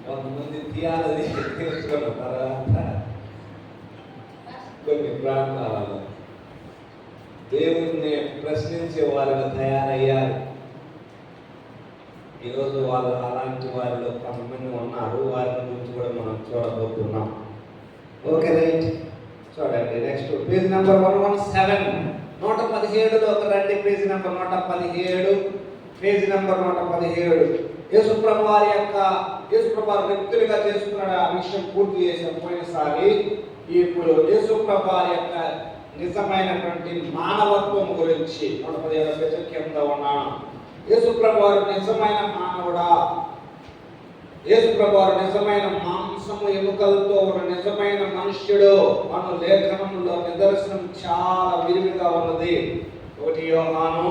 కొంతమంది థియాలజీ నేర్చుకున్న తర్వాత కొన్ని ప్రాంతాలలో దేవుణ్ణి ప్రశ్నించే వారిగా తయారయ్యారు. ఈరోజు వాళ్ళు అలాంటి వారిలో కొంతమంది ఉన్నారు. వారి గురించి కూడా మనం చూడబోతున్నాం. Okay, right. చూడండి నెక్స్ట్ పేజ్ నెంబర్ 117, 117లో రండి. Page number 117, page number 117. యేసుప్రభు వారి వ్యక్తులుగా చేసుకున్న ఆ విషయం పూర్తి చేసిన పోయినసారి. ఇప్పుడు యేసుప్రభు వారి యొక్క నిజమైనటువంటి మానవత్వం గురించి 117 పేజీ కింద ఉన్నాను. యేసుప్రభు వారు నిజమైన మానవుడా? యేసుప్రభు వారు నిజమైన మాంసము ఎముకలతో ఉన్న నిజమైన మనుష్యుడు అను లేఖనంలో నిదర్శనం చాలా విరివిగా ఉన్నది. 1 యోహాను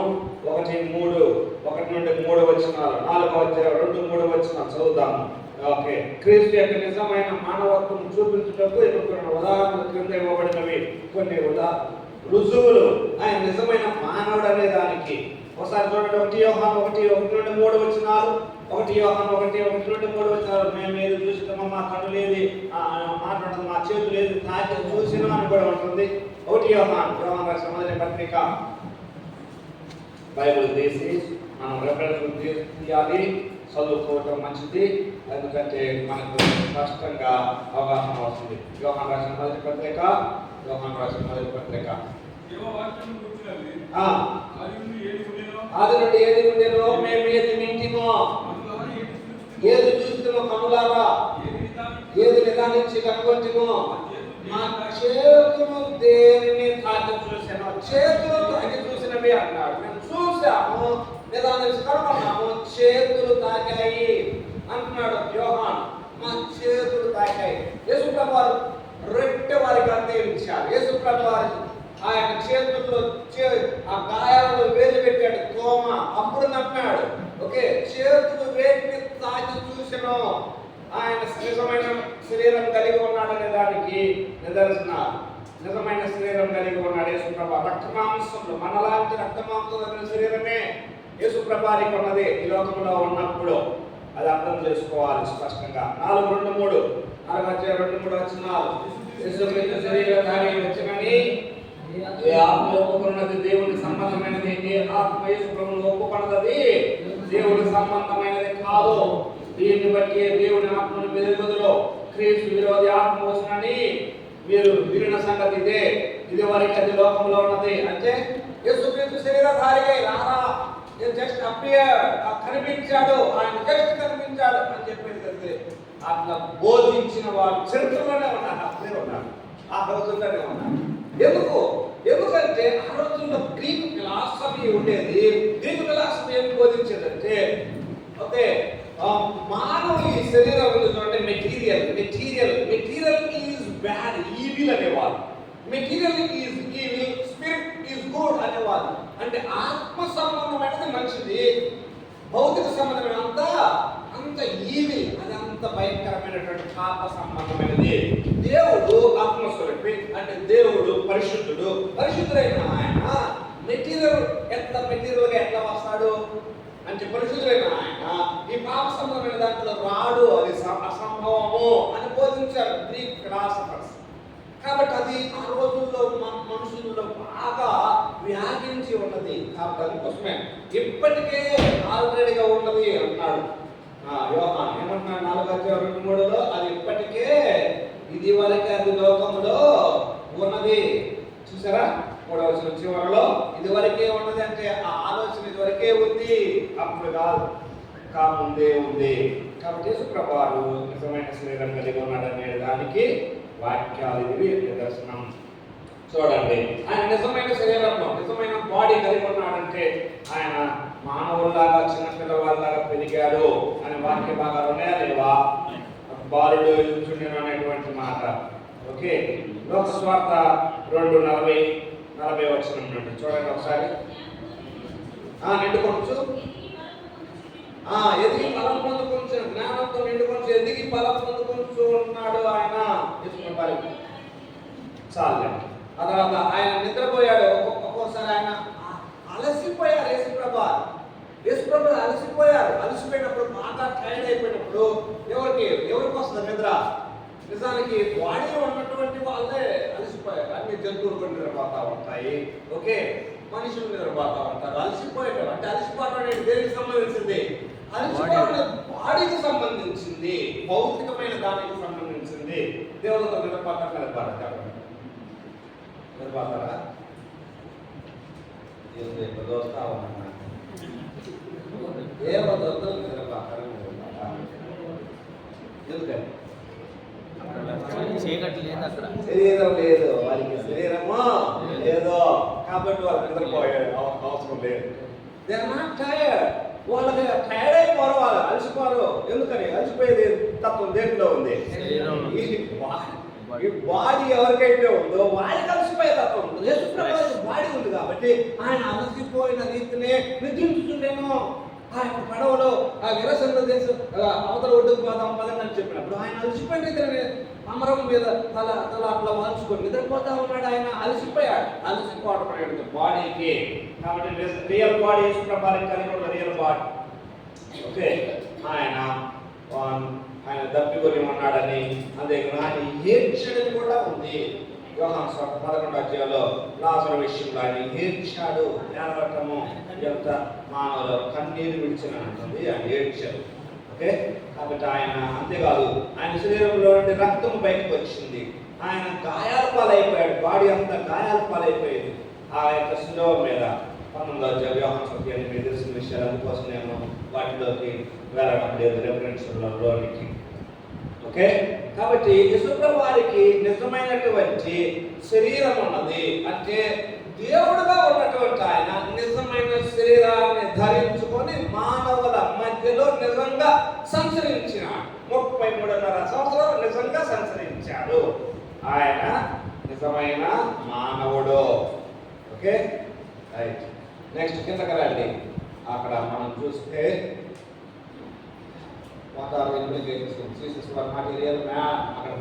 1:3, 1 నుండి 3 వచనాలు, 4వ అధ్యాయం 2-3 వచనాలు చదువుదాము. ఓకే. క్రీస్తు యొక్క నిజమైన మానవత్వం చూపించుటకు కొన్ని ఉదాహరణలు క్రింద ఇవ్వబడినవి. కొన్ని రుజువులు ఆయన నిజమైన మానవుడు అనే దానికి. ఒకసారి చూడండి. 1 యోహాను 1:1-3 వచనాలు. 1 యోహాను 1:1-3 వచనాలు. మేము ఏది చూసినామో మా కన్ను లేదు, మాట్లాడదు, మా చేతులు లేదు, తాకి చూసినా అని కూడా ఉంటుంది. 1 యోహాను రాసిన మొదటి పత్రిక. బైబిల్ తీసి మనం రెఫరెన్స్ తీయాలి, చదువుకోవటం మంచిది. ఎందుకంటే మనకు స్పష్టంగా అవగాహన వస్తుంది. యోహాను రాసిన మొదటి పత్రిక. ఆది నుండి ఏది ఉండేనో మేము ఏది వింటిమో, ఏది చూస్తున్నామో కనులారా, ఏది నిదానించి కనుగొంటిమో, మా చేతులు దేనిని తాకి చూసాను. చేతులు తాకి చూసినవి అన్నాడు. మేము చూసాము, నిదానించి కనుగొన్నాము, చేతులు తాకాయి అంటున్నాడు యోహాను. మా చేతులు తాకాయి. యేసుప్రభు వారు రొట్టె వారికి అందించారు. యేసుప్రభు వారు ఆయన చేతుల్లో ఆ గాయాలను వేలు పెట్టాడు తోమ, అప్పుడు నమ్మాడు. ఓకే, చేతులు వేటిని తాకి చూసినో ఆయన నిజమైన శరీరం కలిగి ఉన్నాడనే దానికి నిదర్శనాలు. నిజమైన శరీరం కలిగి ఉన్నాడు యేసుప్రభు. రక్తమాంసంలో మనలాంటి రక్తమాంసం శరీరమే యేసుప్రభుకి ఉన్నది ఈ లోకంలో ఉన్నప్పుడు. అది అర్థం చేసుకోవాలి స్పష్టంగా. 4:2-3 వచనాలు. యేసుక్రీస్తు శరీరధారి వచ్చనని ఏ ఆత్మ ఒప్పుకున్నది దేవుని సంబంధమైనది, ఏ ఆత్మ యేసుప్రభువును ఒప్పుకున్నది దేవుని సంబంధమైనది కాదు. దీన్ని బట్టి దేవుని ఆత్మను వెలుగులో క్రీస్తు విరోధి ఆత్మ వచ్చనని మీరు వినిన సంగతి ఇదే. ఇది వారికి అది లోకంలో ఉన్నది. అంటే యేసుక్రీస్తు శరీరధారిగా రారా, జస్ట్ అపియర్, కనిపించాడు, ఆయన జస్ట్ కనిపించాడు అని చెప్పేది కదా. అట్లా బోధించిన వారు చరిత్రలోనే ఉన్నారు, అప్పుడే ఉన్నారు, ఆ రోజుల్లోనే ఉన్నారు. ఎందుకంటే ఆ రోజుల్లో గ్రీక్ ఫిలాసఫీ ఉండేది. గ్రీక్ ఫిలాసఫీ ఏం బోధించేదంటే, ఓకే, మానవుని శరీరం చూడండి, మెటీరియల్ ఈజ్ బ్యాడ్, ఈవిల్ అనేవాళ్ళు. Material is evil, spirit is good అనేవాళ్ళు. అంటే ఆత్మ సంబంధమైనది మంచిది, భౌతిక సంబంధమైన అంత ఈవిల్, అది అంత భయంకరమైనటువంటి పాప సంబంధమైనది. దేవుడు ఆత్మస్వరూపి, అంటే దేవుడు పరిశుద్ధుడైన ఆయన మెటీరియల్గా ఎట్లా వస్తాడు అంటే పరిశుద్ధులైన ఆయన ఈ పాప సంబంధమైన దాంట్లో రాడు, అది అసంభవము అని బోధించారు గ్రీక్ ఫిలాసఫర్స్. కాబట్టి అది ఆ రోజుల్లో మనుషుల్లో బాగా వ్యాపించి ఉన్నది. కాబట్టి అందుకోసమే ఇప్పటికే ఆల్రెడీగా ఉన్నది అంటున్నాడు యోహాను. ఏమంటున్నాడు 4:2-3లో? అది ఇప్పటికే ఇది వరకే అది లోకంలో ఉన్నది. చూసారా 3వ వచనం చివరలో ఇది వరకే ఉన్నది అంటే ఆ ఆలోచన ఇది వరకే ఉంది, అప్పుడు కాదు, ముందే ఉంది. కాబట్టి యేసుప్రభు వారు నిజమైన శరీరం కలిగి ఉన్నాడనే దానికి వాక్యాలు ఇవి నిదర్శనం. చూడండి, ఆయన నిజమైన శరీరంలో నిజమైన బాడీ కలిగి ఉన్నాడంటే ఆయన మానవుల్లాగా చిన్నపిల్లవాళ్ళలాగా పెరిగాడు అనే వాక్య భాగాలు ఉన్నాయా లేవా? బాలుడు ఎదుగుచుండెను అనేటువంటి మాట. ఓకే, లోక స్వార్థ 2:40 వచనం నుండి చూడండి ఒకసారి. నిండుకొంచు ఎదిగి ఫలం పొందుకొంచు, జ్ఞానంతో నిండుకొంచు, ఎదిగి ఫలం పొందుకొంచు ఉన్నాడు ఆయన. చాలు. ఆ తర్వాత ఆయన నిద్రపోయాడు. ఒక్కొక్కసారి ఆయన అలసిపోయారు యేసుప్రభు. యేసుప్రభు అలసిపోయారు. అలసిపోయినప్పుడు, బాగా టైర్డ్ అయిపోయినప్పుడు ఎవరికి వస్తుంది నిద్ర? నిజానికి బాడీలో ఉన్నటువంటి వాళ్ళే అలసిపోయారు. అన్ని జంతువులు కూడా నిద్రపోతా ఉంటాయి, ఓకే, మనుషులు నిద్రపోతా ఉంటారు. అలసిపోయేటప్పుడు అంటే అలసిపోవడం అనేది దేనికి సంబంధించింది? అలసిపోవడం బాడీకి సంబంధించింది, భౌతికమైన దానికి సంబంధించింది. దేవులతో నిద్రపోతారా? నిద్రపోతారా? దోస్తా ఉన్నా దేవదత్తులు నిద్రపోతారు. ఎందుకంటే శరీరం లేదు, వారికి శరీరము లేదు కాబట్టి వాళ్ళకి నిద్రపోయే అవసరం లేదు. They are not tired. వాళ్ళకి టైర్డ్ అయిపోరు, వాళ్ళు అలసిపోరు. ఎందుకని? అలసిపోయేది తత్వం దేంట్లో ఉంది? ఈ బాడీ ఎవరికైతే ఉందో వాడికి అలసిపోయే తత్వం ఉంది. యేసుప్రభువుకి బాడీ ఉంది కాబట్టి ఆయన అలసిపోయిన రీతినే నిద్రించుతుండేమో. ఆయన పడవలో ఆ విరసంలో దేశం అవతల ఒడ్డుకు పోదాం పదండి అని చెప్పినప్పుడు ఆయన అలసిపోయిన రీతిని అమరం మీద తల అట్లా వాల్చుకొని నిద్రపోతా ఉన్నాడు. ఆయన అలసిపోయాడు. అలసిపోవడం అనేది బాడీకి. కాబట్టి రియల్ బాడీ యేసుప్రభువుకి కలిగి ఉన్న రియల్ బాడీ, ఓకే. ఆయన దప్పికొని ఉన్నాడని, అంతేకాదు ఆయన ఏడ్చడని కూడా ఉంది. యోహాను సువార్త 11వ అధ్యాయంలో లాజరు విషయంలో ఆయన ఏడ్చాడు. ఏడవటము ఎంత మానవులు కన్నీరు విడిచినది, ఆయన ఏడ్చాడు, ఓకే. కాబట్టి ఆయన అంతేకాదు ఆయన శరీరంలో నుండి రక్తం బయటకు వచ్చింది. ఆయన గాయాల పాలైపోయాడు. బాడీ అంతా గాయాల పాలైపోయేది ఆ యొక్క శిలువ మీద. 19వ అధ్యాయం యోహాను సువార్త మీకు తెలిసిన విషయాలు, అందుకోసం నేను వాటిలోకి వెళ్ళడం లేదు, రెఫరెన్స్లోనికి, ఓకే. కాబట్టి యేసుప్రభువు వారికి నిజమైనటువంటి శరీరం ఉన్నది. అంటే దేవుడుగా ఉన్నటువంటి ఆయన నిజమైన శరీరాన్ని ధరించుకొని మానవుల మధ్యలో నిజంగా సంచరించినాడు. 33.5 సంవత్సరాలు నిజంగా సంచరించాడు. ఆయన నిజమైన మానవుడు, ఓకే, రైట్. నెక్స్ట్ కిందకి రండి. అక్కడ మనం చూస్తే అక్కడ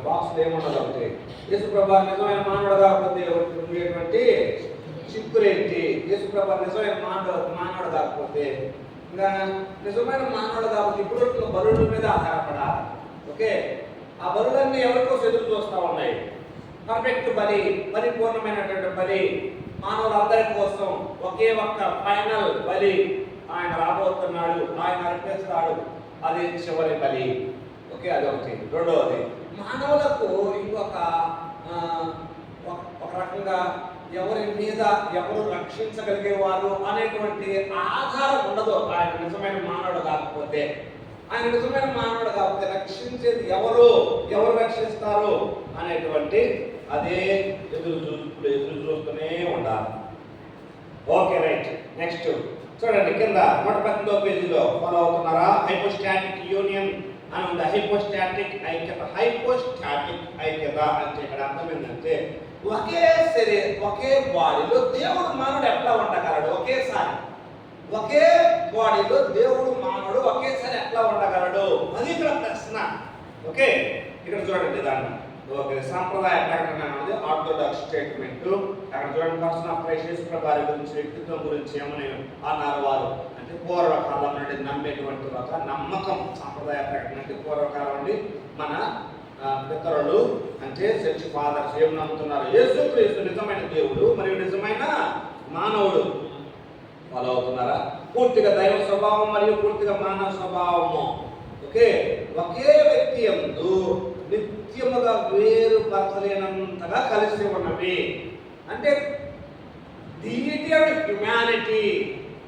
బాక్స్ ఏమున్నది అంటే యేసుప్రభువు నిజమైన మానవుడు కాకపోతే ఉండేటువంటి చిక్కులేంటి? యేసుప్రభువు నిజమైన మానవుడు కాకపోతే ఇంకా నిజమైన మానవుడు కాకపోతే ఇప్పుడు బలుల మీద ఆధారపడాలి, ఓకే. ఆ బలులన్నీ ఎవరికో ఎదురు చూస్తూ ఉన్నాయి. పర్ఫెక్ట్ బలి, పరిపూర్ణమైనటువంటి బలి, మానవులందరి కోసం ఒకే ఒక్క ఫైనల్ బలి ఆయన రాబోతున్నాడు. ఆయన అర్పిస్తాడు. అది చివరి బలి, ఓకే. అదొకటి. రెండవది, మానవులకు ఇంకొక ఒక రకంగా ఎవరి మీద ఎవరు రక్షించగలిగేవారు అనేటువంటి ఆధారం ఉండదు. ఆయన నిజమైన మానవుడు కాకపోతే, ఆయన నిజమైన మానవుడు కాకపోతే రక్షించేది ఎవరు రక్షిస్తారు అనేటువంటి అదే ఎదురు చూస్తూనే ఉండాలి, ఓకే, రైట్. నెక్స్ట్ చూడండి కింద 118వ పేజీలో ఫాలో అవుతున్నారా? హైపోస్టాటిక్ యూనియన్ అని ఉంది. హైపోస్టాటిక్ ఐక్యత. హైపోస్టాటిక్ ఐక్యత అంటే ఇక్కడ అర్థం ఏంటంటే ఒకే శరీరం, ఒకే బాడీలో దేవుడు మానవుడు ఎట్లా ఉండగలడు? ఒకే బాడీలో దేవుడు మానవుడు ఒకేసారి ఎట్లా ఉండగలడు? అది ఇక్కడ ప్రశ్న, ఓకే. ఇక్కడ చూడండి దాన్ని, ఓకే. సాంప్రదాయ ప్రకటన అనేది ఆర్థోడాక్స్ స్టేట్మెంట్. అక్కడ చూడండి, పర్సన్ ఆఫ్ క్రైస్ట్ యేసుప్రభువు గురించి, వ్యక్తిత్వం గురించి ఏమని అన్నారు వారు అంటే పూర్వకాలం నుండి నమ్మేటువంటి ఒక నమ్మకం. సాంప్రదాయ ప్రకటన అంటే పూర్వకాలం నుండి మన పితరులు అంటే చర్చ్ ఫాదర్స్ ఏం నమ్ముతున్నారు? యేసుక్రీస్తు నిజమైన దేవుడు మరియు నిజమైన మానవుడు. ఫాలో అవుతున్నారా? పూర్తిగా దైవ స్వభావం మరియు పూర్తిగా మానవ స్వభావము, ఓకే. ఒకే వ్యక్తి యందు నిత్యముగా వేరుపరచలేనంతగా కలిసి ఉన్నవి. అంటే డియిటీ అండ్ హ్యుమానిటీ,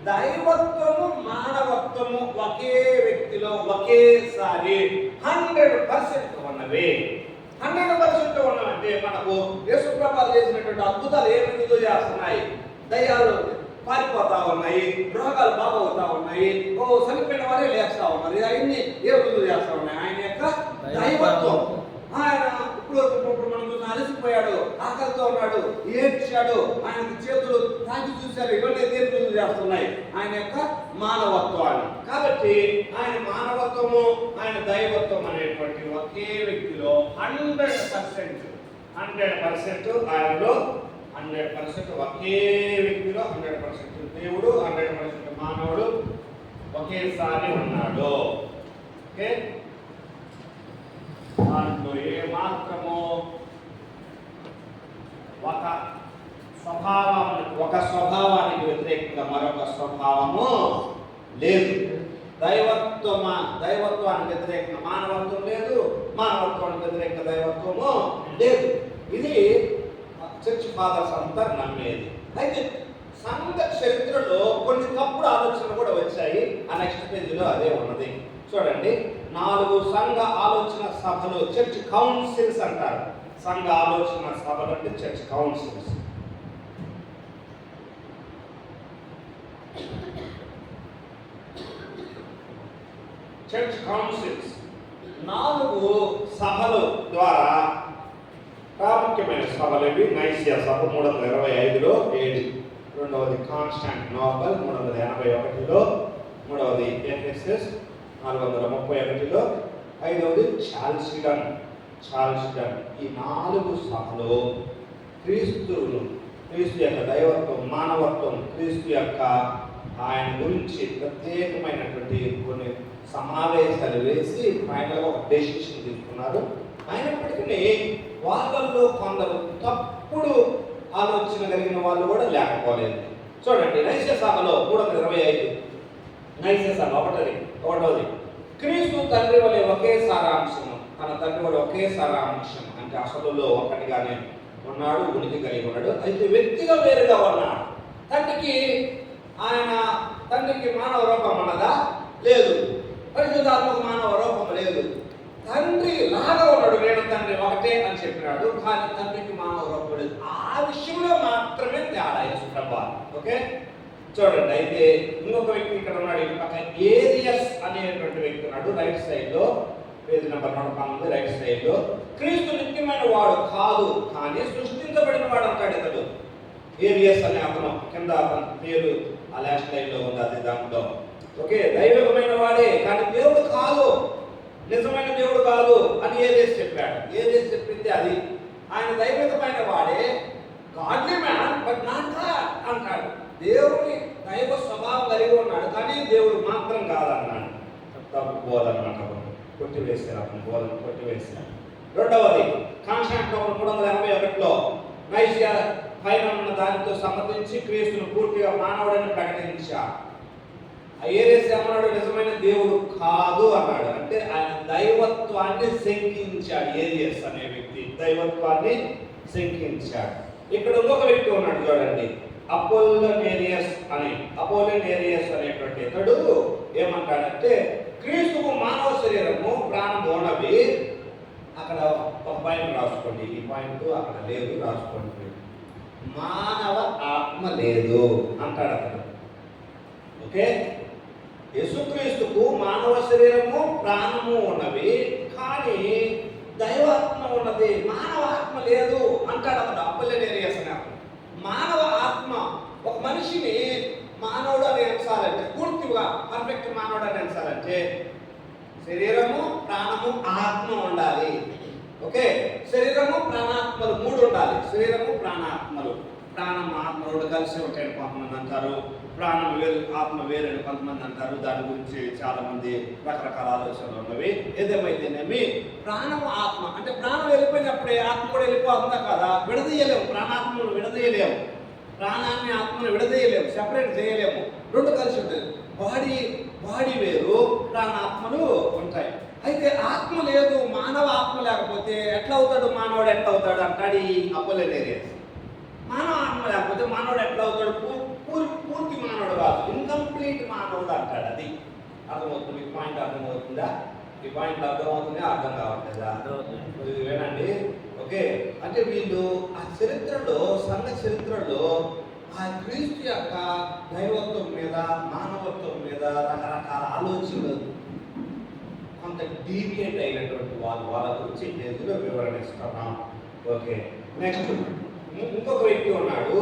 దైవత్వము మానవత్వము ఒకే వ్యక్తిలో ఒకేసారి 100% ఉన్నవి. 100% ఉన్నవంటే మనకు యేసుప్రభువు చేసినటువంటి అద్భుతాలు ఏమి రుజువు చేస్తున్నాయి? దయ్యాలు పారిపోతా ఉన్నాయి, రోగాలు బాగవుతా ఉన్నాయి, చనిపోయిన వారే లేస్తా ఉన్నారు. అవన్నీ ఏ రుజువు చేస్తా ఉన్నాయి? ఆయన యొక్క దైవత్వం. ఆయన ఇప్పుడు మనం చూసిన అలసిపోయాడు, ఆకలితో ఉన్నాడు, ఏడ్చాడు, ఆయనకు చేతులు తాకి చూశారు. ఇవన్నీ ఏం రుజువు చేస్తున్నాయి? ఆయన యొక్క మానవత్వాన్ని. కాబట్టి ఆయన మానవత్వము, ఆయన దైవత్వం అనేటువంటి ఒకే వ్యక్తిలో 100% ఆయనలో 100% ఒకే వ్యక్తిలో 100% దేవుడు, 100% మానవుడు, ఒకేసారి ఉన్నాడు. ఓకే, దాంట్లో ఏ మాత్రము ఒక స్వభావానికి వ్యతిరేకంగా మరొక స్వభావము లేదు. దైవత్వానికి వ్యతిరేకంగా మానవత్వం లేదు, మానవత్వానికి వ్యతిరేకంగా దైవత్వము లేదు. ఇది చర్చ్ ఫాదర్స్ అంతా నమ్మేది. అయితే సంఘ చరిత్రలో కొన్ని తప్పుడు ఆలోచనలు కూడా వచ్చాయి. ఆ నెక్స్ట్ పేజీలో అదే ఉన్నది. చూడండి, 4 సంఘ ఆలోచన సభలు, చర్చ్ కౌన్సిల్స్ అంటారు. సంఘ ఆలోచన సభలు అంటే చర్చ్ కౌన్సిల్స్. చర్చ్ కౌన్సిల్స్ 4 సభల ద్వారా ప్రాముఖ్యమైన సభలు ఇవి. నైసియా సభ 325లో, రెండవది కాన్స్టాంటినోపల్ 381లో, మూడవది ఎఫెసస్ 431లో, ఐదవది చాల్సిడన్. ఈ 4 సభలు క్రీస్తు యొక్క దైవత్వం, మానవత్వం, క్రీస్తు యొక్క ఆయన గురించి ప్రత్యేకమైనటువంటి కొన్ని సమావేశాలు వేసి ఫైనల్గా ఒక డెసిషన్ తీసుకున్నారు. అయినప్పటికీ వాళ్ళల్లో కొందరు తప్పుడు ఆలోచన కలిగిన వాళ్ళు కూడా లేకపోలేదు. చూడండి, నైసియా సభలో 325, నైసియా సభ ఒకటోది క్రీస్తు తండ్రి వలె ఒకే సారాంశము, తన తండ్రి వలె ఒకే సారాంశం అంటే అసలులో ఒకటిగానే ఉన్నాడు, ఉనికి కలిగి ఉన్నాడు. అయితే వ్యక్తిగా వేరుగా ఉన్నాడు. తండ్రికి మానవ రూపం ఉన్నదా? లేదు. పరిశుద్ధాత్మకు మానవ రూపం లేదు. తండ్రి లాగా ఉన్నాడు, నేను తండ్రి ఒకటే అని చెప్పినాడు, కానీ తండ్రికి మానవ రూపం లేదు. ఆ విషయంలో మాత్రమే తేడా యేసుప్రభువు. ఓకే, చూడండి. అయితే ఇంకొక వ్యక్తి ఇక్కడ ఉన్నాడు, ఏరియస్ అనేటువంటి వ్యక్తి ఉన్నాడు రైట్ సైడ్ లో, పేజీ నెంబర్ 119 రైట్ సైడ్ లో. క్రీస్తు నిత్యమైన వాడు కాదు, కానీ సృష్టించబడిన వాడు అంటాడు ఇతడు. ఏరియస్ అనే అతను, కింద అతని పేరు ఆ లాస్ట్ లైన్ లో ఉంది, అది దాంట్లో. ఓకే, దైవికమైన వాడే కానీ దేవుడు కాదు, నిజమైన దేవుడు కాదు అని ఏరియస్ చెప్పాడు. ఏరియస్ చెప్పింది అది. ఆయన దైవికమైన వాడే, godly man but not God అంటాడు. దేవుని దైవ స్వభావం కలిగి ఉన్నాడు, కానీ దేవుడు మాత్రం కాదన్నాడు. తప్పు బోధనమాట, కొట్టివేశారు, అతను బోధన కొట్టివేశారు. రెండవది కాన్స్టాంటినోపల్ 381లో నైసియా పైన ఉన్న దానితో సమ్మతించి క్రీస్తును పూర్తిగా మానవుడని ప్రకటించాడు. ఏరియస్ ఏమన్నాడు? నిజమైన దేవుడు కాదు అన్నాడు. అంటే ఆయన దైవత్వాన్ని శంకించాడు. ఏరియస్ అనే వ్యక్తి దైవత్వాన్ని శంకించాడు. ఇక్కడ ఇంకొక వ్యక్తి ఉన్నాడు చూడండి, అపోలోనేరియస్ అనేటువంటి ఇతడు ఏమంటాడంటే క్రీస్తుకు మానవ శరీరము, ప్రాణము ఉన్నవి. అక్కడ ఒక పాయింట్ రాసుకోండి, ఈ పాయింట్ అక్కడ లేదు, రాసుకోండి. మానవ ఆత్మ లేదు అంటాడు అతను. ఓకే, యేసుక్రీస్తుకు మానవ శరీరము, ప్రాణము ఉన్నవి, కానీ దైవాత్మ ఉన్నది, మానవ ఆత్మ లేదు అంటాడు అతడు. అపోలోనేరియస్ అనే మానవ ఆత్మ, ఒక మనిషిని మానవుడు అని ఎంచాలంటే, పూర్తిగా పర్ఫెక్ట్ మానవుడు అని ఎంచాలంటే శరీరము, ప్రాణము, ఆత్మ ఉండాలి. ఓకే, శరీరము, ప్రాణాత్మలు 3 ఉండాలి. శరీరము, ప్రాణాత్మలు. ప్రాణం, ఆత్మ 2 కలిసి ఉంటాయని కొంతమంది అంటారు, ప్రాణం వేరు, ఆత్మ వేరని కొంతమంది అంటారు. దాని గురించి చాలా మంది రకరకాల ఆలోచనలు ఉన్నవి. ఏదేమైతేనేమి ప్రాణము, ఆత్మ అంటే ప్రాణం వెళ్ళిపోయినప్పుడే ఆత్మ కూడా వెళ్ళిపోతుందా కదా? విడదీయలేము, ప్రాణాత్మను విడదీయలేము, ప్రాణాన్ని ఆత్మను విడదీయలేము, సెపరేట్ చేయలేము. 2 కలిసి ఉంటుంది. బాడీ వేరు, ప్రాణాత్మలు ఉంటాయి. అయితే ఆత్మ లేదు, మానవ ఆత్మ లేకపోతే ఎట్లా అవుతాడు? మానవుడు ఎట్లా అవుతాడు అంటాడు ఈ అపోలోనేరియస్. మానవ ఆత్మ లేకపోతే మానవుడు ఎట్లా అవుతాడు? పూర్తి మానవుడు కాదు, ఇన్కంప్లీట్ మానవుడు అంటాడు. అది అర్థమవుతుంది? ఈ పాయింట్ అర్థమవుతుందా? ఈ పాయింట్ అర్థమవుతుంది, అర్థం కావట్లేదా? వినండి. ఓకే, అంటే వీళ్ళు ఆ చరిత్రలో, సంఘ చరిత్రలో ఆ క్రీస్తు యొక్క దైవత్వం మీద, మానవత్వం మీద రకరకాల ఆలోచనలు కొంత డీవియేట్ అయినటువంటి వాళ్ళ గురించి ఇందులో వివరణ ఇస్తున్నాం. ఓకే, నెక్స్ట్ ఇంకొక వ్యక్తి ఉన్నాడు.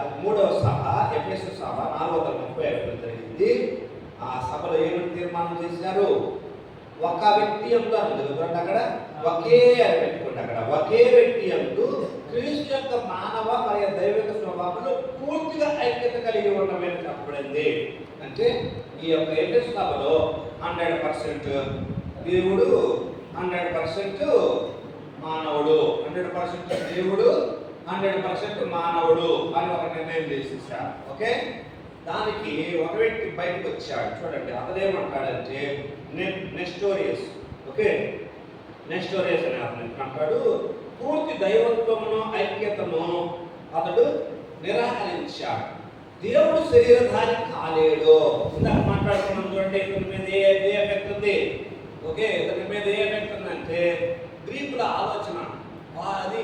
అది 3వ సభ, ఎఫెసస్ సభ 435 జరిగింది. ఆ సభలో ఏమిటి తీర్మానం చేశారు? ఒక వ్యక్తి యందు అనుకుంటే అక్కడ ఒకే అని పెట్టుకుంటే అక్కడ ఒకే వ్యక్తి యందు క్రీస్తు యొక్క మానవ మరియు దైవిక స్వభావంలో పూర్తిగా ఐక్యత కలిగి ఉండమని చెప్పబడింది. అంటే ఈ యొక్క ఎఫెసు సభలో 100% దేవుడు, 100% మానవుడు, 100% దేవుడు, 100% మానవుడు అని ఒక నిర్ణయం చేసేసారు. ఓకే, దానికి ఒక వ్యక్తి బయటకు వచ్చాడు. చూడండి, అతనేమంటాడంటే నెస్టోరియస్. ఓకే, నెస్టోరియస్ అని అతను అంటాడు, పూర్తి దైవత్వమును ఐక్యతను అతడు నిరాకరించాడు. దేవుడు శరీరధారి కాలేడు. ఇందాక మాట్లాడుకున్నాం చూడండి, ఇతని మీద ఏ ఎఫెక్ట్ ఉంది. ఓకే, ఇతని మీద ఏ ఎఫెక్ట్ ఉందంటే గ్రీకుల ఆలోచన, అది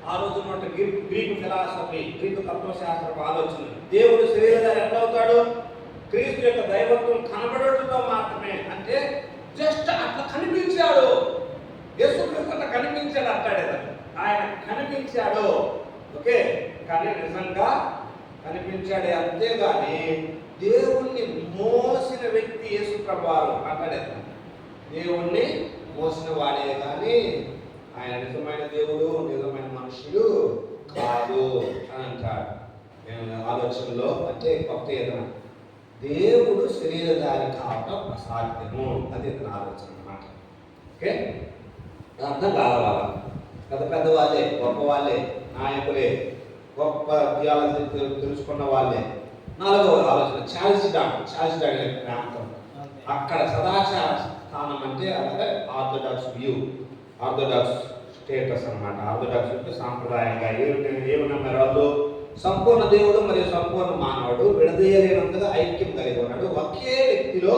ఆ రోజు ఉన్న గ్రీకు ఫిలాసఫీ, గ్రీకు తత్వశాస్త్రపు ఆలోచన. దేవుడు శరీరధారి ఎట్లా అవుతాడు? క్రీస్తు యొక్క దైవత్వం కనబడటంలో మాత్రమే. అంటే జస్ట్ అట్లా కనిపించాడు. యేసుక్రీస్తు అట్లా కనిపించాడు అంటాడు, ఆయన కనిపించాడు. ఓకే, కానీ నిజంగా కనిపించాడే, అంతేగాని దేవుణ్ణి మోసిన వ్యక్తి యేసు ప్రభువారు అంటాడు. దేవుణ్ణి మోసిన వాడే కానీ ఆయన నిజమైన దేవుడు, నిజమైన మనుషుడు కాదు అని అంటాడు. నేను ఆలోచనలో అంటే కొత్త ఏదైనా దేవుడు శరీరధారి కావటం అసాధ్యము, అది ఇతని ఆలోచన అన్నమాట. ఓకే, అర్థం కావాలా? పెద్ద వాళ్ళే, గొప్ప వాళ్ళే, నాయకులే, గొప్ప థియాలజీ తెలుసుకున్న వాళ్ళే. 4వ ఆలోచన చార్ల్స్ డార్విన్ ప్రాంతం. అక్కడ సదాచార స్థానం అంటే అలాగే ఆర్థోడాక్స్ వ్యూ, ఆర్థోడాక్స్ స్టేటస్ అన్నమాట. ఆర్థోడాక్స్ అంటే సాంప్రదాయంగా ఏమి నమ్మారు వాళ్ళు? సంపూర్ణ దేవుడు మరియు సంపూర్ణ మానవుడు విడదీయలేనంతగా ఐక్యం కలిగి ఉన్నాడు. ఒకే వ్యక్తిలో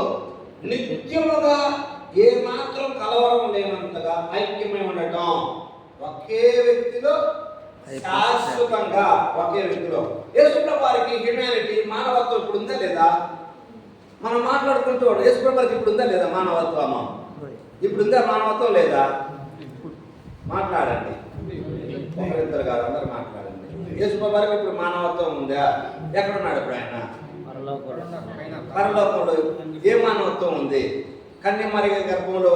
నిత్యముగా ఏ మాత్రం కలవరం లేనంతగా ఐక్యమై ఉండటం. ఒకే వ్యక్తిలో శాశ్వతంగా, ఒకే వ్యక్తిలో. యేసుప్రభు వారికి హ్యూమానిటీ, మానవత్వం ఇప్పుడు ఉందా లేదా? మనం మాట్లాడుకుంటూ యేసుప్రభు వారికి ఇప్పుడు ఉందా లేదా మానవత్వము? ఇప్పుడు ఉందా మానవత్వం లేదా? మాట్లాడండి, ఒకరిద్దరు కాదు, అందరు మాట్లాడండి. యేసుప్రభు వారికి ఇప్పుడు మానవత్వం ఉందా? ఎక్కడున్నాడు ఇప్పుడు ఆయన? పరలోకంలో. ఏ మానవత్వం ఉంది? కన్యమరి గర్భంలో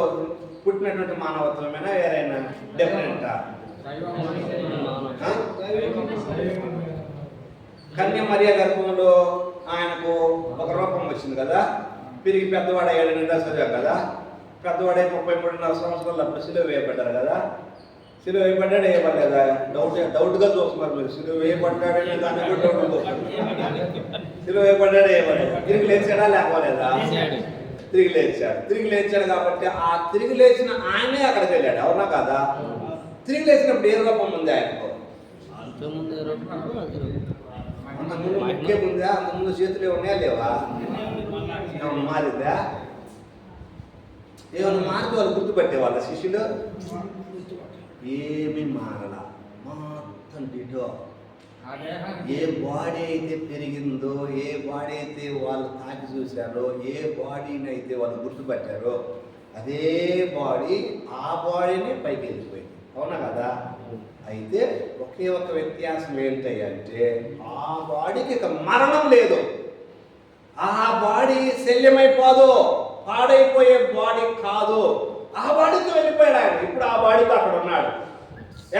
పుట్టినటువంటి మానవత్వమేనా వేరైనా డిఫరెంటా? కన్యమరియా గర్భంలో ఆయనకు ఒక రూపం వచ్చింది కదా, పెరిగి పెద్దవాడయ్యాడని చదివాం కదా. పెద్దవాడే 33.5 సంవత్సరాలు అప్పుడు సిలువ వేయబడ్డారు కదా. సిలువ వేయబడ్డాడు, వేయబడలేదా? డౌట్గా చూస్తున్నారు మీరు. సిలువ వేయబడ్డాడనే దాన్ని కూడా డౌట్ చూస్తున్నారు. సిలువ వేయబడ్డాడు, వేయబడ్డాడు. తిరిగి లేచాడా లేకపోలేదా? తిరిగి లేచాడు కాబట్టి ఆ తిరిగి లేచిన ఆయనే అక్కడికి వెళ్ళాడు, అవునా కదా? తిరిగి లేచినప్పుడు ఏ రూపం ఉంది ఆయనకు? అంతకుముందు ముఖ్య ఉందా? అంతకుముందు చేతులు ఉన్నాయా లేవా? ఏమన్నా మారిందా? ఏమన్నా మారితే వాళ్ళు గుర్తుపట్టే వాళ్ళ శిష్యులు ఏమి మారలా, మొత్తం డిటో. ఏ బాడీ అయితే పెరిగిందో, ఏ బాడీ అయితే వాళ్ళు తాకి చూశారో, ఏ బాడీని అయితే వాళ్ళు గుర్తుపట్టారో అదే బాడీ ఆ బాడీని పైకి వెళ్ళిపోయింది, అవునా కదా? అయితే ఒకే ఒక వ్యత్యాసం ఏంటంటే ఆ బాడీకి ఇక మరణం లేదు. ఆ బాడీ శల్యమైపోదు, పాడైపోయే బాడీ కాదు. ఆ బాడీతో వెళ్ళిపోయాడు ఆయన. ఇప్పుడు ఆ బాడీతో అక్కడ ఉన్నాడు.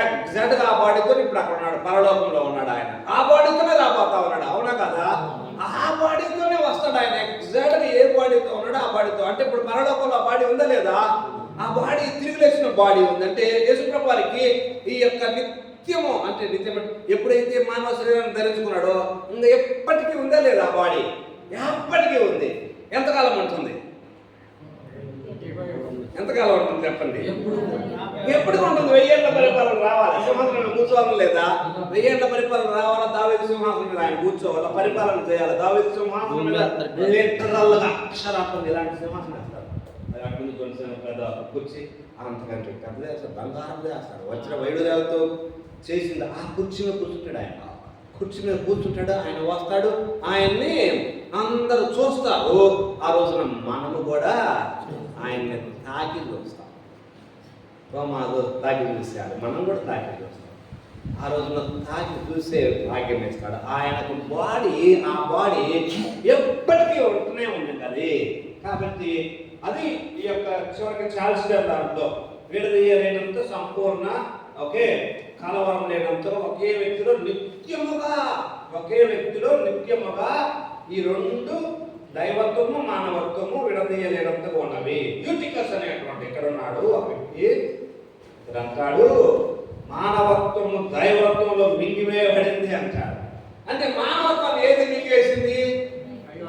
ఎగ్జాక్ట్గా ఆ బాడీతో ఇప్పుడు అక్కడ ఉన్నాడు, పరలోకంలో ఉన్నాడు ఆయన. ఆ బాడీతోనే రాబోతా ఉన్నాడు, అవునా కదా? ఆ బాడీతోనే వస్తాడు ఆయన. ఎగ్జాక్ట్గా ఏ బాడీతో ఉన్నాడు ఆ బాడీతో. అంటే ఇప్పుడు పరలోకంలో ఆ బాడీ ఉందా లేదా? ఆ బాడీ తిరిగి లేచిన బాడీ ఉంది. అంటే యేసుప్రభు వారికి ఈ యొక్క నిత్యము, అంటే నిత్యం ఎప్పుడైతే మానవ శరీరాన్ని ధరించుకున్నాడో ఇంకా ఎప్పటికీ ఉందా లేదా ఆ బాడీ? ఎప్పటికీ ఉంది. ఎంతకాలం ఉంటుంది? ఎంతకాలం ఉంటుంది చెప్పండి? ఎప్పుడు ఉంటుంది? 1000 ఏళ్ల పరిపాలన రావాలి. సింహాసనం కూర్చోవాలి లేదా? 1000 ఏళ్ల పరిపాలన రావాలా? దావీదు సింహాసనం మీద ఆయన కూర్చోవాలా, పరిపాలన చేయాలి. దావీదు సింహాసనం మీద లిటరల్గా అక్షరార్థం ఇలాంటి సింహాసనం వేస్తారు. అటు కొంచెం పెద్ద కుర్చీ, అంతకంటే పెద్దది వేస్తారు, బంగారం వేస్తారు, వచ్చిన వైడూర్యాలతో చేసింది. ఆ కుర్చీ మీద కూర్చుంటాడు ఆయన. కుర్చీ మీద కూర్చుంటాడు ఆయన, వస్తాడు, ఆయన్ని అందరూ చూస్తారు. ఆ రోజున మనము కూడా ఆయన్ని తాకి చూస్తాం. మాకు తాకి చూశాడు, మనం కూడా తాకి చూస్తాం. ఆ రోజున తాకి చూసే భాగ్యం ఇస్తాడు. ఆయనకు బాడీ, ఆ బాడీ ఎప్పటికీ ఉంటూనే ఉంటుంది అది. కాబట్టి అది ఈ యొక్క చివరికి చార్ల్స్ డార్విన్ దాంట్లో విడదీయలేనంత సంపూర్ణ, ఓకే, కలవరం లేనంత ఒకే వ్యక్తిలో నిత్యముగా ఈ రెండు దైవత్వము మానవత్వము విడదీయలేనంతగా ఉన్నవి. యూటికస్ అనేటువంటి ఇక్కడ ఉన్నాడు ఆ వ్యక్తి అంటాడు, మానవత్వము దైవత్వంలో మింగివేయబడింది అంటాడు. అంటే మానవత్వం ఏది మింగేసింది?